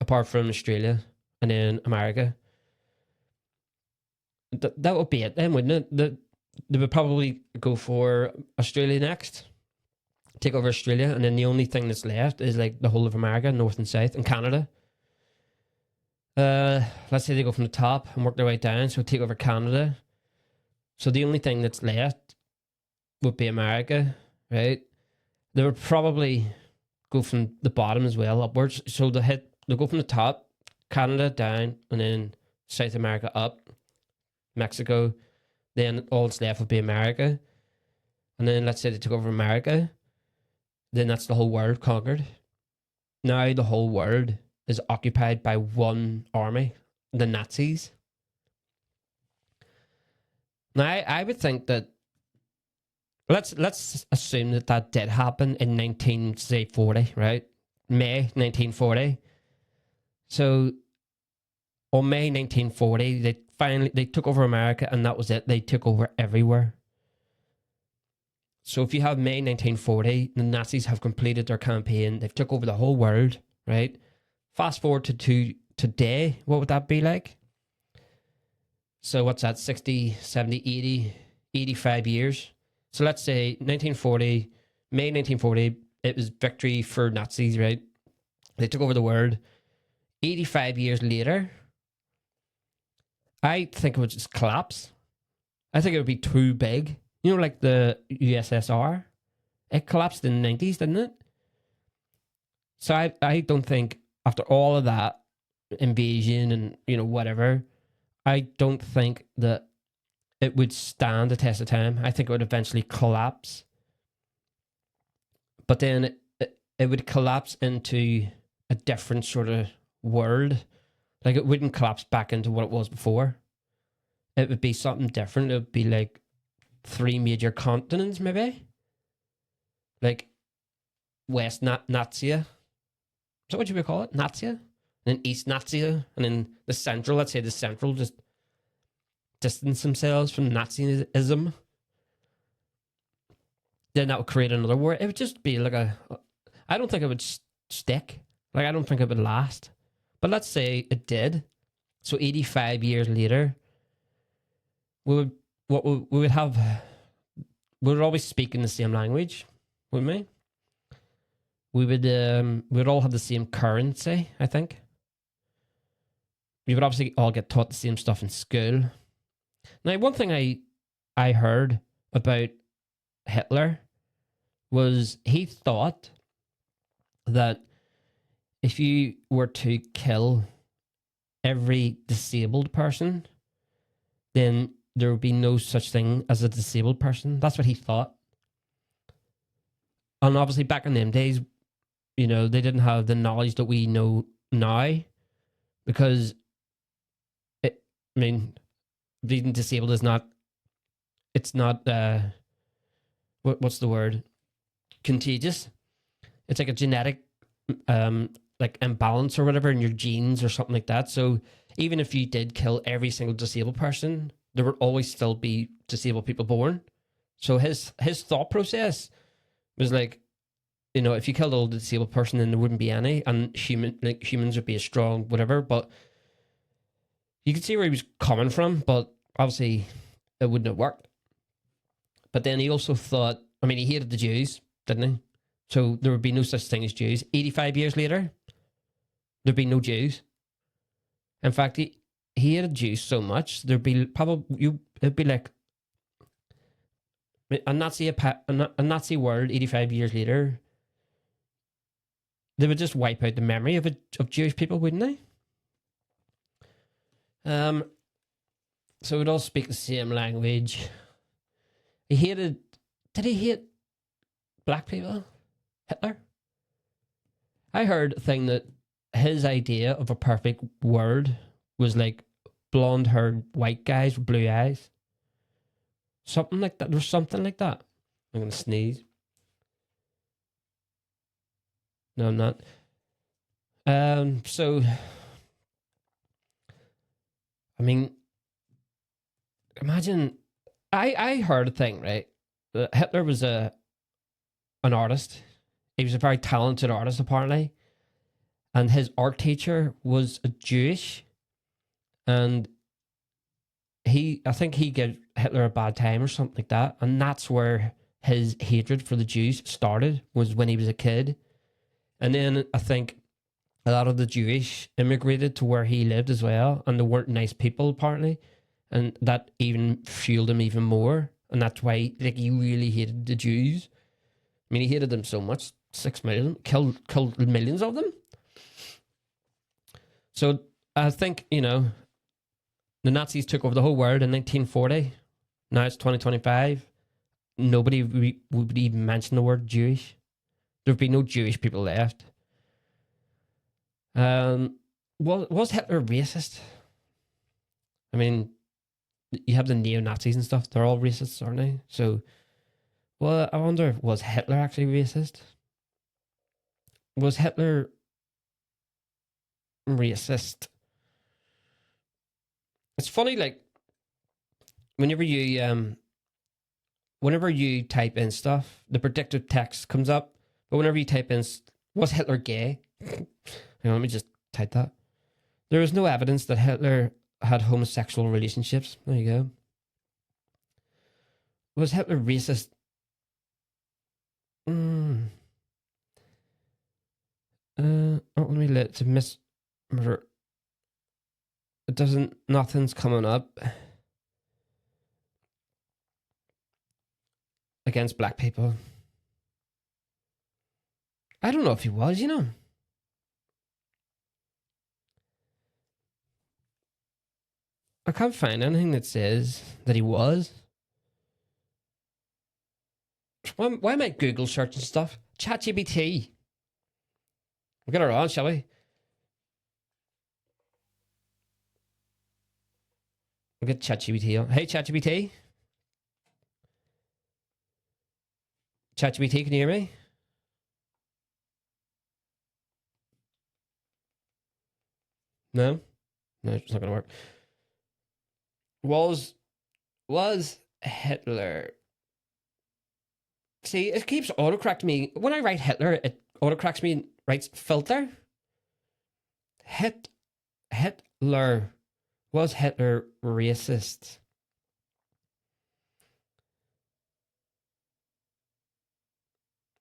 Apart from Australia and then America. that would be it then, wouldn't it? They would probably go for Australia next, take over Australia, and then the only thing that's left is like the whole of America, North and South, and Canada. Let's say they go from the top and work their way down, so take over Canada. So the only thing that's left would be America, right? They would probably go from the bottom as well upwards. So they'll go from the top, Canada down, and then South America up, Mexico. Then all that's left would be America. And then let's say they took over America. Then that's the whole world conquered. Now the whole world is occupied by one army, the Nazis. Now I would think that let's assume that did happen in 1940, right? May 1940. So on May 1940, they took over America, and that was it. They took over everywhere. So if you have May 1940, the Nazis have completed their campaign. They've took over the whole world, right? Fast forward to today, what would that be like? So what's that, 60, 70, 80, 85 years? So let's say 1940, May 1940, it was victory for Nazis, right? They took over the world. 85 years later, I think it would just collapse. I think it would be too big. You know, like the USSR? It collapsed in the 90s, didn't it? So I don't think after all of that invasion and, you know, whatever, I don't think that it would stand the test of time. I think it would eventually collapse. But then it would collapse into a different sort of world. Like, it wouldn't collapse back into what it was before. It would be something different. It would be like 3 major continents, maybe. Like West Nazia. Is that what you would call it? Nazia? And then East Nazia. And then the Central, let's say the Central just distance themselves from Nazism. Then that would create another war. It would just be like I don't think it would stick. Like, I don't think it would last. But let's say it did. So 85 years later, we would always speak in the same language, wouldn't we? We would all have the same currency, I think. We would obviously all get taught the same stuff in school. Now, one thing I heard about Hitler was he thought that if you were to kill every disabled person, then there would be no such thing as a disabled person. That's what he thought. And obviously back in them days, you know, they didn't have the knowledge that we know now, because being disabled is not, it's not, what's the word? Contagious. It's like a genetic, like imbalance or whatever in your genes or something like that. So even if you did kill every single disabled person, there would always still be disabled people born. So his thought process was like, you know, if you killed all the disabled person, then there wouldn't be any, and humans would be a strong whatever. But you could see where he was coming from, but obviously it wouldn't have worked. But then he also thought, I mean, he hated the Jews, didn't he? So there would be no such thing as Jews. 85 years later, there'd be no Jews. In fact, he hated Jews so much, there'd be probably, it'd be like a Nazi world 85 years later. They would just wipe out the memory of Jewish people, wouldn't they? So we'd all speak the same language. Did he hate black people? Hitler? I heard a thing that his idea of a perfect world was like blonde-haired white guys with blue eyes. Something like that. There was something like that. I'm going to sneeze. No, I'm not. So, I mean, imagine, I heard a thing, right? Hitler was an artist. He was a very talented artist, apparently. And his art teacher was a Jewish. And I think he gave Hitler a bad time or something like that, and that's where his hatred for the Jews started, was when he was a kid. And then I think a lot of the Jewish immigrated to where he lived as well, and they weren't nice people apparently, and that even fueled him even more, and that's why like he really hated the Jews. I mean, he hated them so much, 6 million, killed millions of them. So I think, you know, the Nazis took over the whole world in 1940. Now it's 2025. Nobody would even mention the word Jewish. There'd be no Jewish people left. Was Hitler racist? I mean, you have the neo-Nazis and stuff. They're all racists, aren't they? So, well, I wonder, was Hitler actually racist? Was Hitler racist? It's funny, like, whenever you type in stuff, the predictive text comes up. But whenever you type in, was Hitler gay? Hang on, let me just type that. There is no evidence that Hitler had homosexual relationships. There you go. Was Hitler racist? Let me let to miss. It doesn't. Nothing's coming up against black people. I don't know if he was, you know. I can't find anything that says that he was. Why am I Google searching stuff? ChatGPT. We'll get her on, shall we? We'll get ChatGPT on. Hey, ChatGPT. ChatGPT, can you hear me? No? No, it's not going to work. Was Hitler... See, it keeps autocorrecting me. When I write Hitler, it autocorrects me and writes filter. Hitler. Was Hitler racist?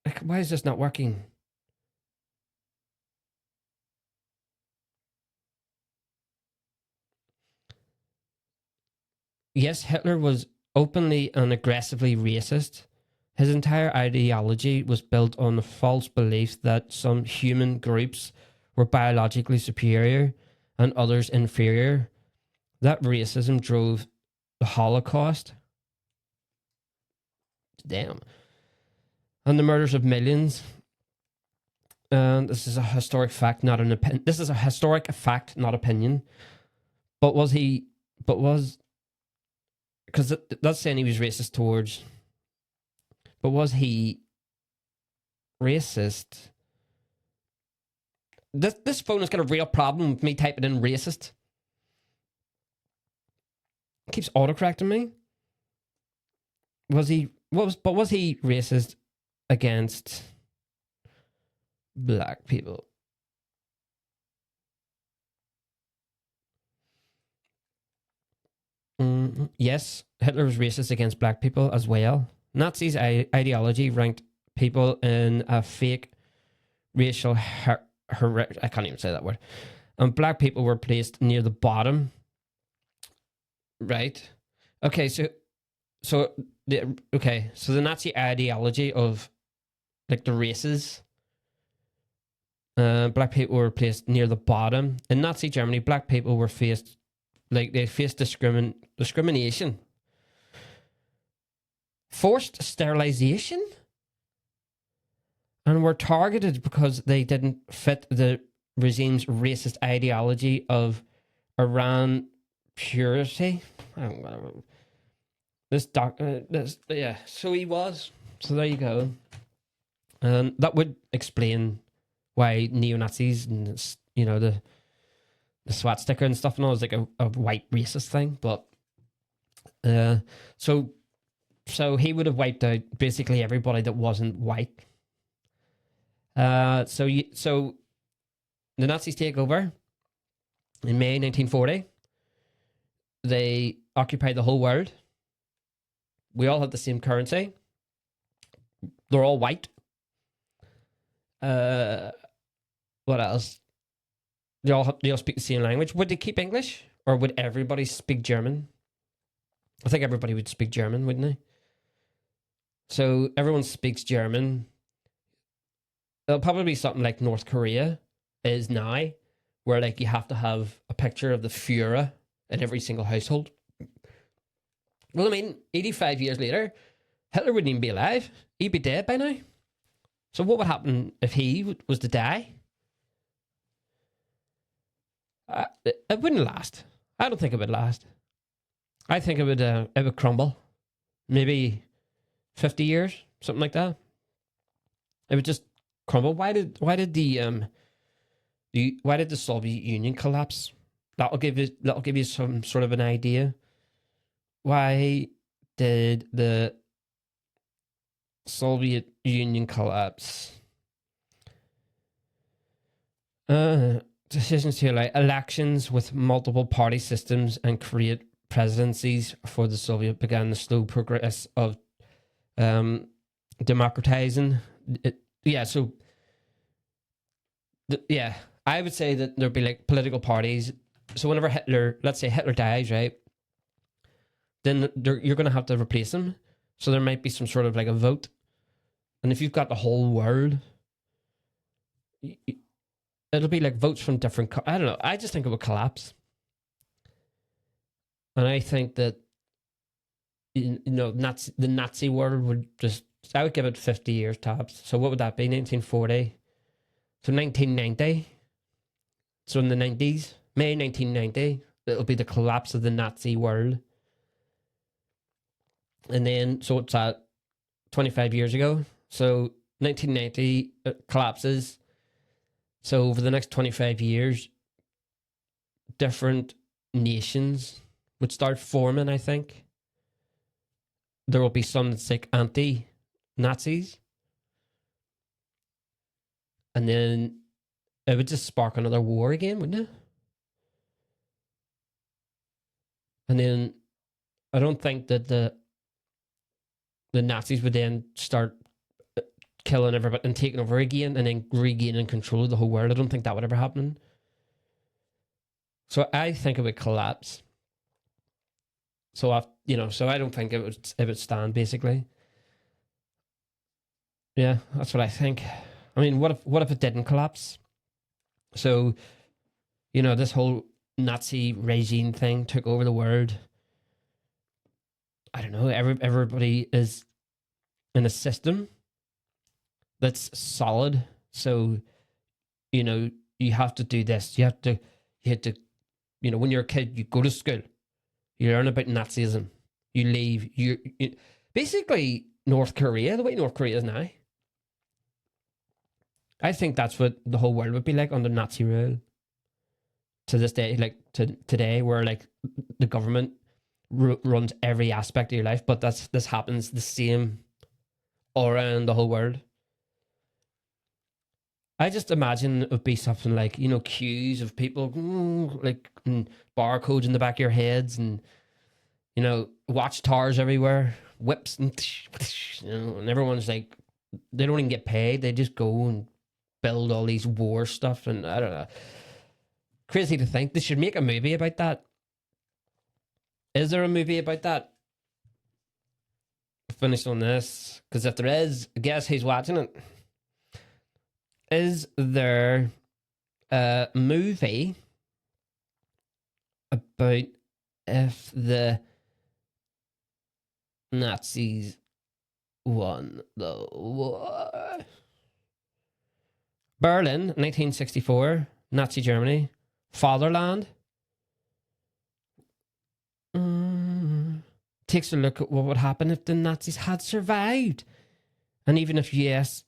Like, why is this not working? Yes, Hitler was openly and aggressively racist. His entire ideology was built on the false belief that some human groups were biologically superior and others inferior. That racism drove the Holocaust. Damn. And the murders of millions. And this is a historic fact, not an opinion. This is a historic fact, not opinion. But was he... But was... Because that's saying he was racist towards... But was he racist? This phone has got a real problem with me typing in racist. It keeps autocorrecting me. Was he racist against black people? Yes, Hitler was racist against black people as well. Nazis' ideology ranked people in a fake racial I can't even say that word. And black people were placed near the bottom. Right? Okay, so the Nazi ideology of like the races, black people were placed near the bottom. In Nazi Germany, black people were faced discrimination. Forced sterilization, and were targeted because they didn't fit the regime's racist ideology of Iran purity. So he was. So there you go. And that would explain why neo-Nazis and, you know, the swastika and stuff and all is like a white racist thing. But so he would have wiped out basically everybody that wasn't white. So the Nazis take over in May 1940. they occupied the whole world. We all had the same currency. They're all white. What else? They all speak the same language. Would they keep English, or would everybody speak German? I think everybody would speak German, wouldn't they? So everyone speaks German. It'll probably be something like North Korea is now, where like you have to have a picture of the Führer in every single household. Well, I mean, 85 years later, Hitler wouldn't even be alive. He'd be dead by now. So what would happen if he was to die? It wouldn't last. I don't think it would last. I think it would crumble. Maybe 50 years, something like that. It would just crumble. Why did the Soviet Union collapse? That'll give you some sort of an idea. Why did the Soviet Union collapse? Decisions to allow elections with multiple party systems and create presidencies for the Soviet began the slow progress of democratizing it. I would say that there'd be like political parties. So whenever let's say Hitler dies, right, then you're going to have to replace him. So there might be some sort of like a vote. And if you've got the whole world, it'll be like votes from different... I don't know. I just think it would collapse. And I think that, the Nazi world would just... I would give it 50 years tops. So what would that be? 1940. So 1990. So in the 90s, May 1990, it'll be the collapse of the Nazi world. And then, so it's at 25 years ago. So 1990, it collapses. So over the next 25 years, different nations would start forming, I think. There will be some that's like anti-Nazis. And then it would just spark another war again, wouldn't it? And then I don't think that the Nazis would then start killing everybody and taking over again and then regaining control of the whole world. I don't think that would ever happen. So I think it would collapse. So I don't think it would stand, basically. Yeah, that's what I think. I mean, what if it didn't collapse? So, this whole Nazi regime thing took over the world. I don't know, everybody is in a system that's solid. So, you have to do this. You have to, when you're a kid, you go to school. You learn about Nazism. You leave. You basically, North Korea, the way North Korea is now. I think that's what the whole world would be like under Nazi rule. To this day, like today, where like the government runs every aspect of your life, but this happens the same all around the whole world. I just imagine it would be something like, queues of people, like barcodes in the back of your heads, and watchtowers everywhere, whips, and everyone's like, they don't even get paid. They just go and build all these war stuff, and I don't know. Crazy to think. They should make a movie about that. Is there a movie about that? Finish on this, because if there is, guess who's watching it? Is there a movie about if the Nazis won the war? Berlin, 1964, Nazi Germany, Fatherland. Takes a look at what would happen if the Nazis had survived. And even if US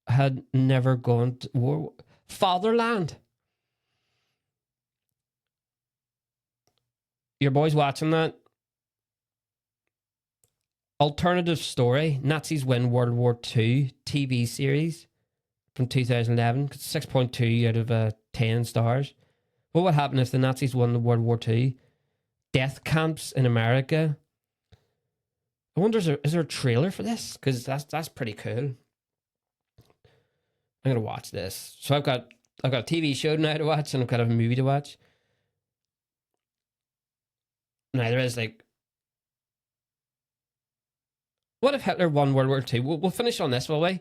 had never gone to war. Fatherland. Your boys watching that? Alternative story. Nazis win World War II TV series from 2011. 6.2 out of 10 stars. What would happen if the Nazis won the World War II? death camps in America. I wonder, is there a trailer for this? Because that's pretty cool. I'm gonna watch this. So I've got a TV show now to watch, and I've got a movie to watch. Now there is like, what if Hitler won World War II? We'll finish on this, will we?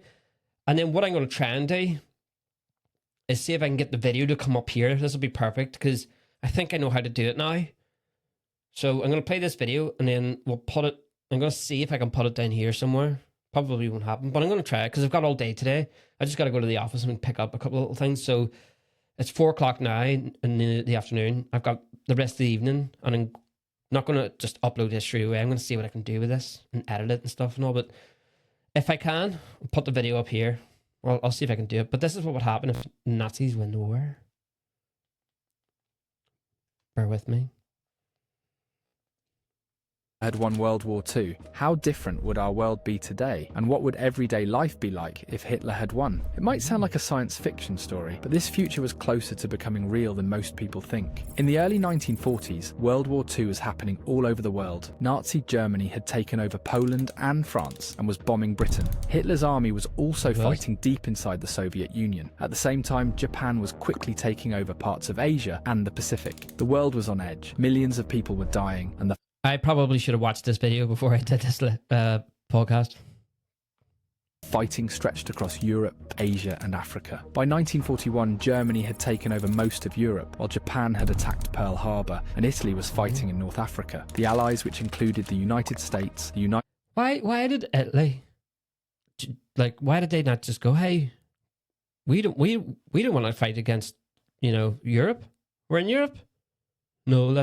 And then what I'm going to try and do is see if I can get the video to come up here. This will be perfect because I think I know how to do it now. So I'm going to play this video and then we'll put it. I'm going to see if I can put it down here somewhere. Probably won't happen, but I'm going to try it because I've got all day today. I just got to go to the office and pick up a couple of little things. So it's 4 o'clock now in the afternoon. I've got the rest of the evening and I'm not going to just upload this straight away. I'm going to see what I can do with this and edit it and stuff and all. But if I can, I'll put the video up here. I'll see if I can do it. But this is what would happen if Nazis win the war. Bear with me. Had won World War II, how different would our world be today? And what would everyday life be like if Hitler had won? It might sound like a science fiction story, but this future was closer to becoming real than most people think. In the early 1940s, World War II was happening all over the world. Nazi Germany had taken over Poland and France and was bombing Britain. Hitler's army was also fighting deep inside the Soviet Union. At the same time, Japan was quickly taking over parts of Asia and the Pacific. The world was on edge. Millions of people were dying, and the I probably should have watched this video before I did this podcast. fighting stretched across Europe, Asia and Africa. By 1941, Germany had taken over most of Europe, while Japan had attacked Pearl Harbor, and Italy was fighting in North Africa. The Allies, which included the United States, Why did Italy, why did they not just go, hey, we don't want to fight against, Europe? We're in Europe? No,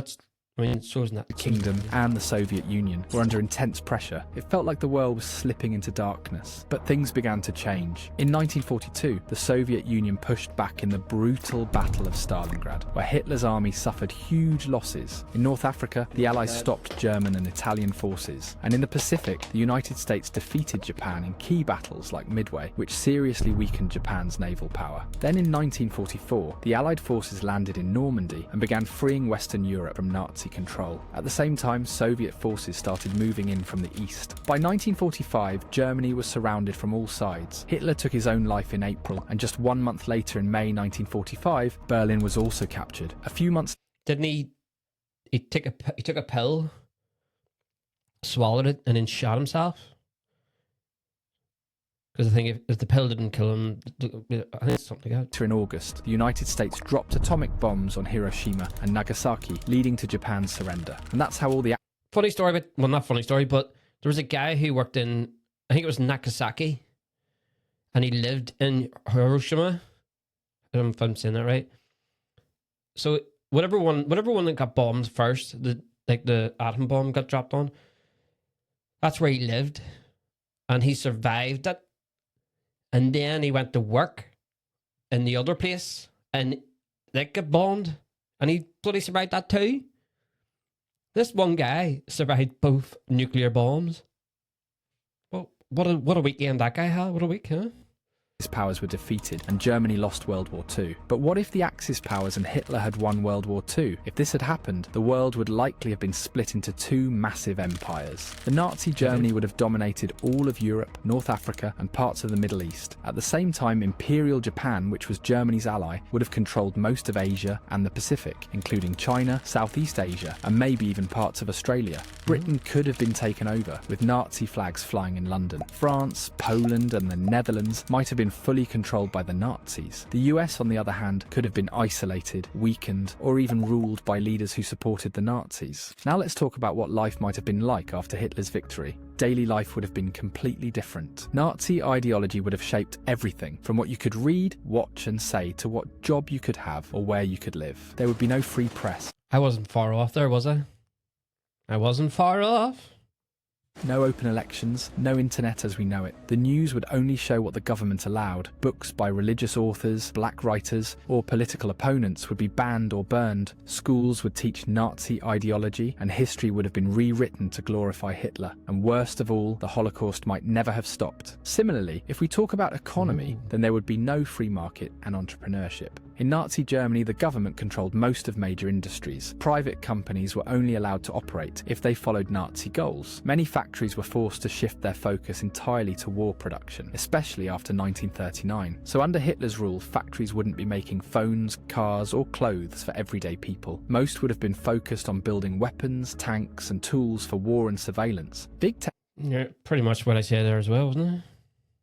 so isn't that the Kingdom and the Soviet Union were under intense pressure. It felt like the world was slipping into darkness, but things began to change. In 1942, the Soviet Union pushed back in the brutal Battle of Stalingrad, where Hitler's army suffered huge losses. In North Africa, the Allies stopped German and Italian forces, and in the Pacific, the United States defeated Japan in key battles like Midway, which seriously weakened Japan's naval power. Then in 1944, the Allied forces landed in Normandy and began freeing Western Europe from Nazi control. At the same time, Soviet forces started moving in from the east. By 1945, Germany was surrounded from all sides. Hitler took his own life in April, and just 1 month later in May 1945, Berlin was also captured. A few months didn't he took a pill, swallowed it, and then shot himself? Because I think if the pill didn't kill him, I think it's something like that. In August, the United States dropped atomic bombs on Hiroshima and Nagasaki, leading to Japan's surrender. And that's how all the funny story, not funny story, but there was a guy who worked in, I think it was Nagasaki, and he lived in Hiroshima. I don't know if I'm saying that right. So whatever one that got bombed first, the atom bomb got dropped on, that's where he lived, and he survived it. And then he went to work in the other place, and they got bombed, and he bloody survived that too. This one guy survived both nuclear bombs. Well, what a weekend that guy had. What a week, huh? powers were defeated and Germany lost World War II. But what if the Axis powers and Hitler had won World War II? If this had happened, the world would likely have been split into two massive empires. The Nazi Germany would have dominated all of Europe, North Africa and parts of the Middle East. At the same time, Imperial Japan, which was Germany's ally, would have controlled most of Asia and the Pacific, including China, Southeast Asia and maybe even parts of Australia. Britain could have been taken over, with Nazi flags flying in London. France, Poland and the Netherlands might have been fully controlled by the Nazis. The US, on the other hand, could have been isolated, weakened, or even ruled by leaders who supported the Nazis. Now let's talk about what life might have been like after Hitler's victory. Daily life would have been completely different. Nazi ideology would have shaped everything, from what you could read, watch and say to what job you could have or where you could live. There would be no free press. I wasn't far off there, was I? I wasn't far off. No open elections, no internet as we know it. The news would only show what the government allowed. Books by religious authors, black writers, or political opponents would be banned or burned. Schools would teach Nazi ideology, and history would have been rewritten to glorify Hitler. And worst of all, the Holocaust might never have stopped. Similarly, if we talk about economy, then there would be no free market and entrepreneurship. In Nazi Germany, the government controlled most of major industries. Private companies were only allowed to operate if they followed Nazi goals. Many factories were forced to shift their focus entirely to war production, especially after 1939. So under Hitler's rule, factories wouldn't be making phones, cars, or clothes for everyday people. Most would have been focused on building weapons, tanks, and tools for war and surveillance. Big tech Yeah, pretty much what I said there as well, wasn't it?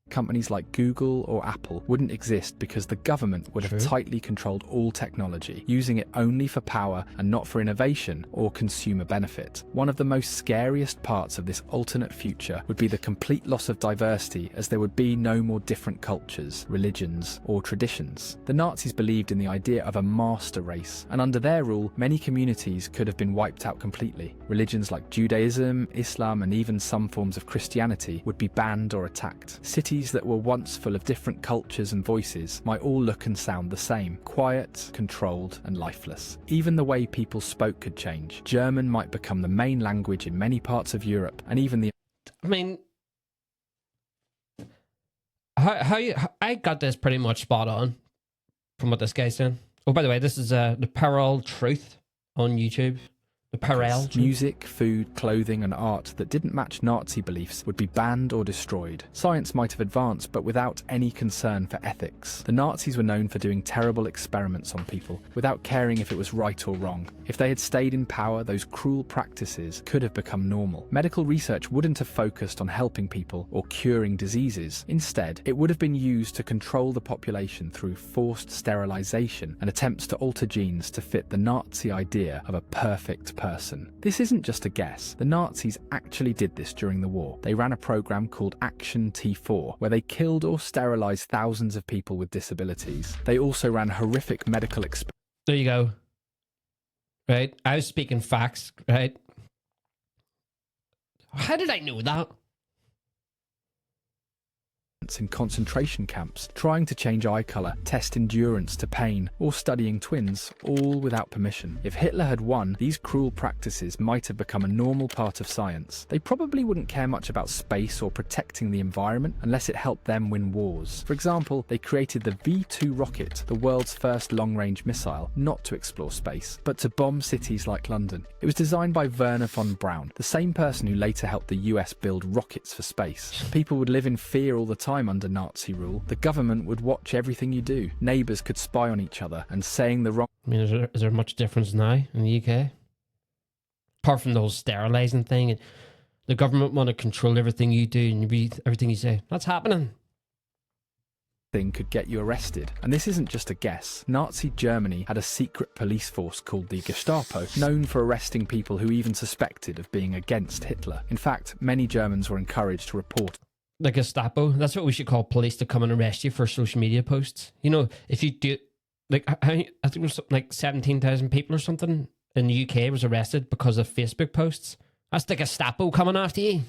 companies like Google or Apple wouldn't exist because the government would have tightly controlled all technology, using it only for power and not for innovation or consumer benefit. One of the most scariest parts of this alternate future would be the complete loss of diversity, as there would be no more different cultures, religions, or traditions. The Nazis believed in the idea of a master race, and under their rule, many communities could have been wiped out completely. Religions like Judaism, Islam, and even some forms of Christianity would be banned or attacked. Cities that were once full of different cultures and voices might all look and sound the same, quiet, controlled, and lifeless. Even the way people spoke could change. German might become the main language in many parts of Europe, and even the... I mean, I got this pretty much spot on from what this guy's saying. Oh, by the way, this is the Parallel Truth on YouTube. Music, food, clothing, and art that didn't match Nazi beliefs would be banned or destroyed. Science might have advanced, but without any concern for ethics. The Nazis were known for doing terrible experiments on people, without caring if it was right or wrong. If they had stayed in power, those cruel practices could have become normal. Medical research wouldn't have focused on helping people or curing diseases. Instead, it would have been used to control the population through forced sterilization and attempts to alter genes to fit the Nazi idea of a perfect person. This isn't just a guess. The Nazis actually did this during the war. They ran a program called Action T4, where they killed or sterilized thousands of people with disabilities. They also ran horrific medical experiments. There you go. Right? I was speaking facts, right? How did I know that? In concentration camps, trying to change eye colour, test endurance to pain, or studying twins, all without permission. If Hitler had won, these cruel practices might have become a normal part of science. They probably wouldn't care much about space or protecting the environment unless it helped them win wars. For example, they created the V-2 rocket, the world's first long-range missile, not to explore space, but to bomb cities like London. It was designed by Wernher von Braun, the same person who later helped the US build rockets for space. People would live in fear all the time under Nazi rule. The government would watch everything you do. Neighbours could spy on each other, and saying the wrong... I mean, is there much difference now in the UK? Apart from the whole sterilising thing, and the government want to control everything you do and everything you say. That's happening. Thing could get you arrested. And this isn't just a guess. Nazi Germany had a secret police force called the Gestapo, known for arresting people who even suspected of being against Hitler. In fact, many Germans were encouraged to report. The Gestapo, that's what we should call police to come and arrest you for social media posts. You know, if you do, like, I think it was like 17,000 people or something in the UK was arrested because of Facebook posts. That's the Gestapo coming after you.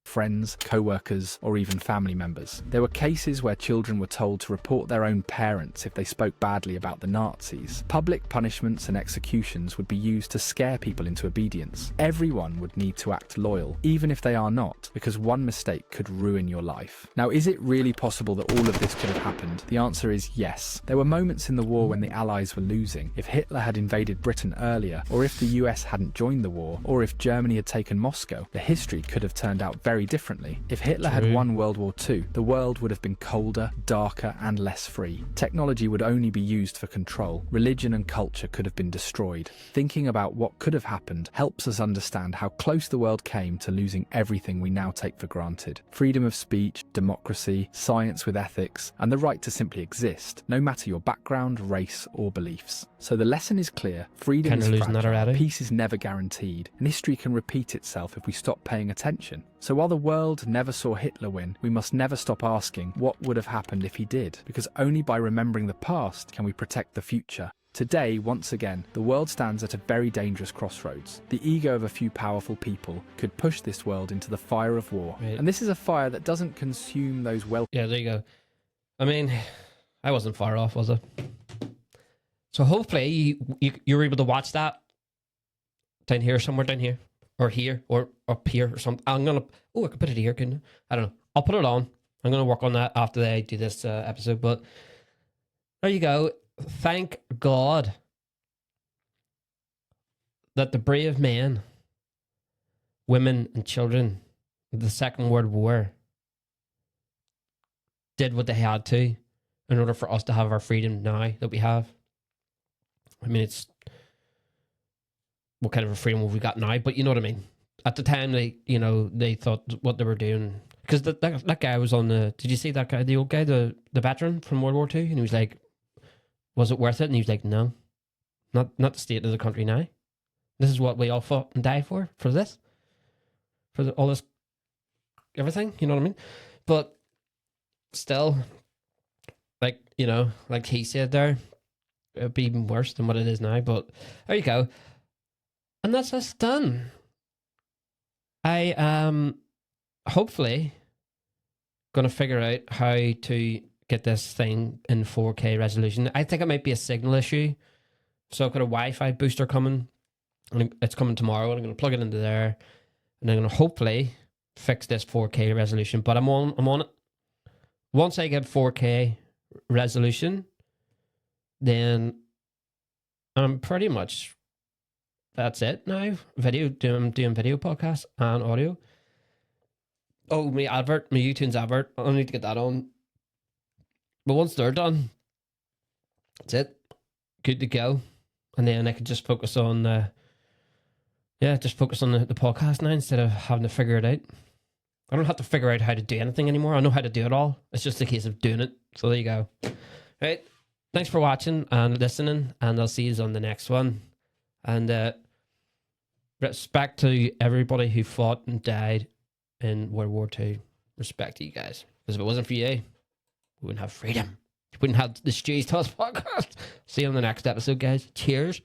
Friends, co-workers, or even family members. There were cases where children were told to report their own parents if they spoke badly about the Nazis. Public punishments and executions would be used to scare people into obedience. Everyone would need to act loyal, even if they are not, because one mistake could ruin your life. Now, is it really possible that all of this could have happened? The answer is yes. There were moments in the war when the Allies were losing. If Hitler had invaded Britain earlier, or if the US hadn't joined the war, or if Germany had taken Moscow, the history could have turned out very differently. If Hitler had won World War II, the world would have been colder, darker, and less free. Technology would only be used for control. Religion and culture could have been destroyed. Thinking about what could have happened helps us understand how close the world came to losing everything we now take for granted. Freedom of speech, democracy, science with ethics, and the right to simply exist, no matter your background, race, or beliefs. So the lesson is clear. Freedom is fragile, peace is never guaranteed, and history can repeat itself if we stop paying attention. So while the world never saw Hitler win, we must never stop asking what would have happened if he did, because only by remembering the past can we protect the future. Today, once again, the world stands at a very dangerous crossroads. The ego of a few powerful people could push this world into the fire of war. Right. And this is a fire that doesn't consume those Yeah, there you go. I mean, I wasn't far off, was I? So hopefully you're able to watch that down here, somewhere down here, or here, or up here, or something. I could put it here, couldn't I? I don't know. I'll put it on. I'm going to work on that after I do this episode, but there you go. Thank God that the brave men, women, and children of the Second World War did what they had to in order for us to have our freedom now that we have. I mean, it's what kind of a freedom have we got now? But you know what I mean. At the time, they thought what they were doing, because that guy was on the. Did you see that guy, the old guy, the veteran from World War II? And he was like, "Was it worth it?" And he was like, "No, not the state of the country now. This is what we all fought and died for this, all this, everything." You know what I mean? But still, like he said there, it'd be even worse than what it is now. But there you go, and that's us done. I am hopefully gonna figure out how to get this thing in 4K resolution. I think it might be a signal issue. So I've got a Wi-Fi booster coming, and it's coming tomorrow, and I'm gonna plug it into there, and I'm gonna hopefully fix this 4K resolution. But I'm on it. Once I get 4K resolution, then I'm pretty much, that's it now. Doing video podcasts and audio. Oh, my YouTube's advert. I need to get that on. But once they're done, that's it. Good to go. And then I could just focus on the podcast now instead of having to figure it out. I don't have to figure out how to do anything anymore. I know how to do it all. It's just a case of doing it. So there you go. Right. Thanks for watching and listening, and I'll see you on the next one. And respect to everybody who fought and died in World War II. Respect to you guys. Because if it wasn't for you, we wouldn't have freedom. We wouldn't have the Stewie's Toss podcast. See you on the next episode, guys. Cheers.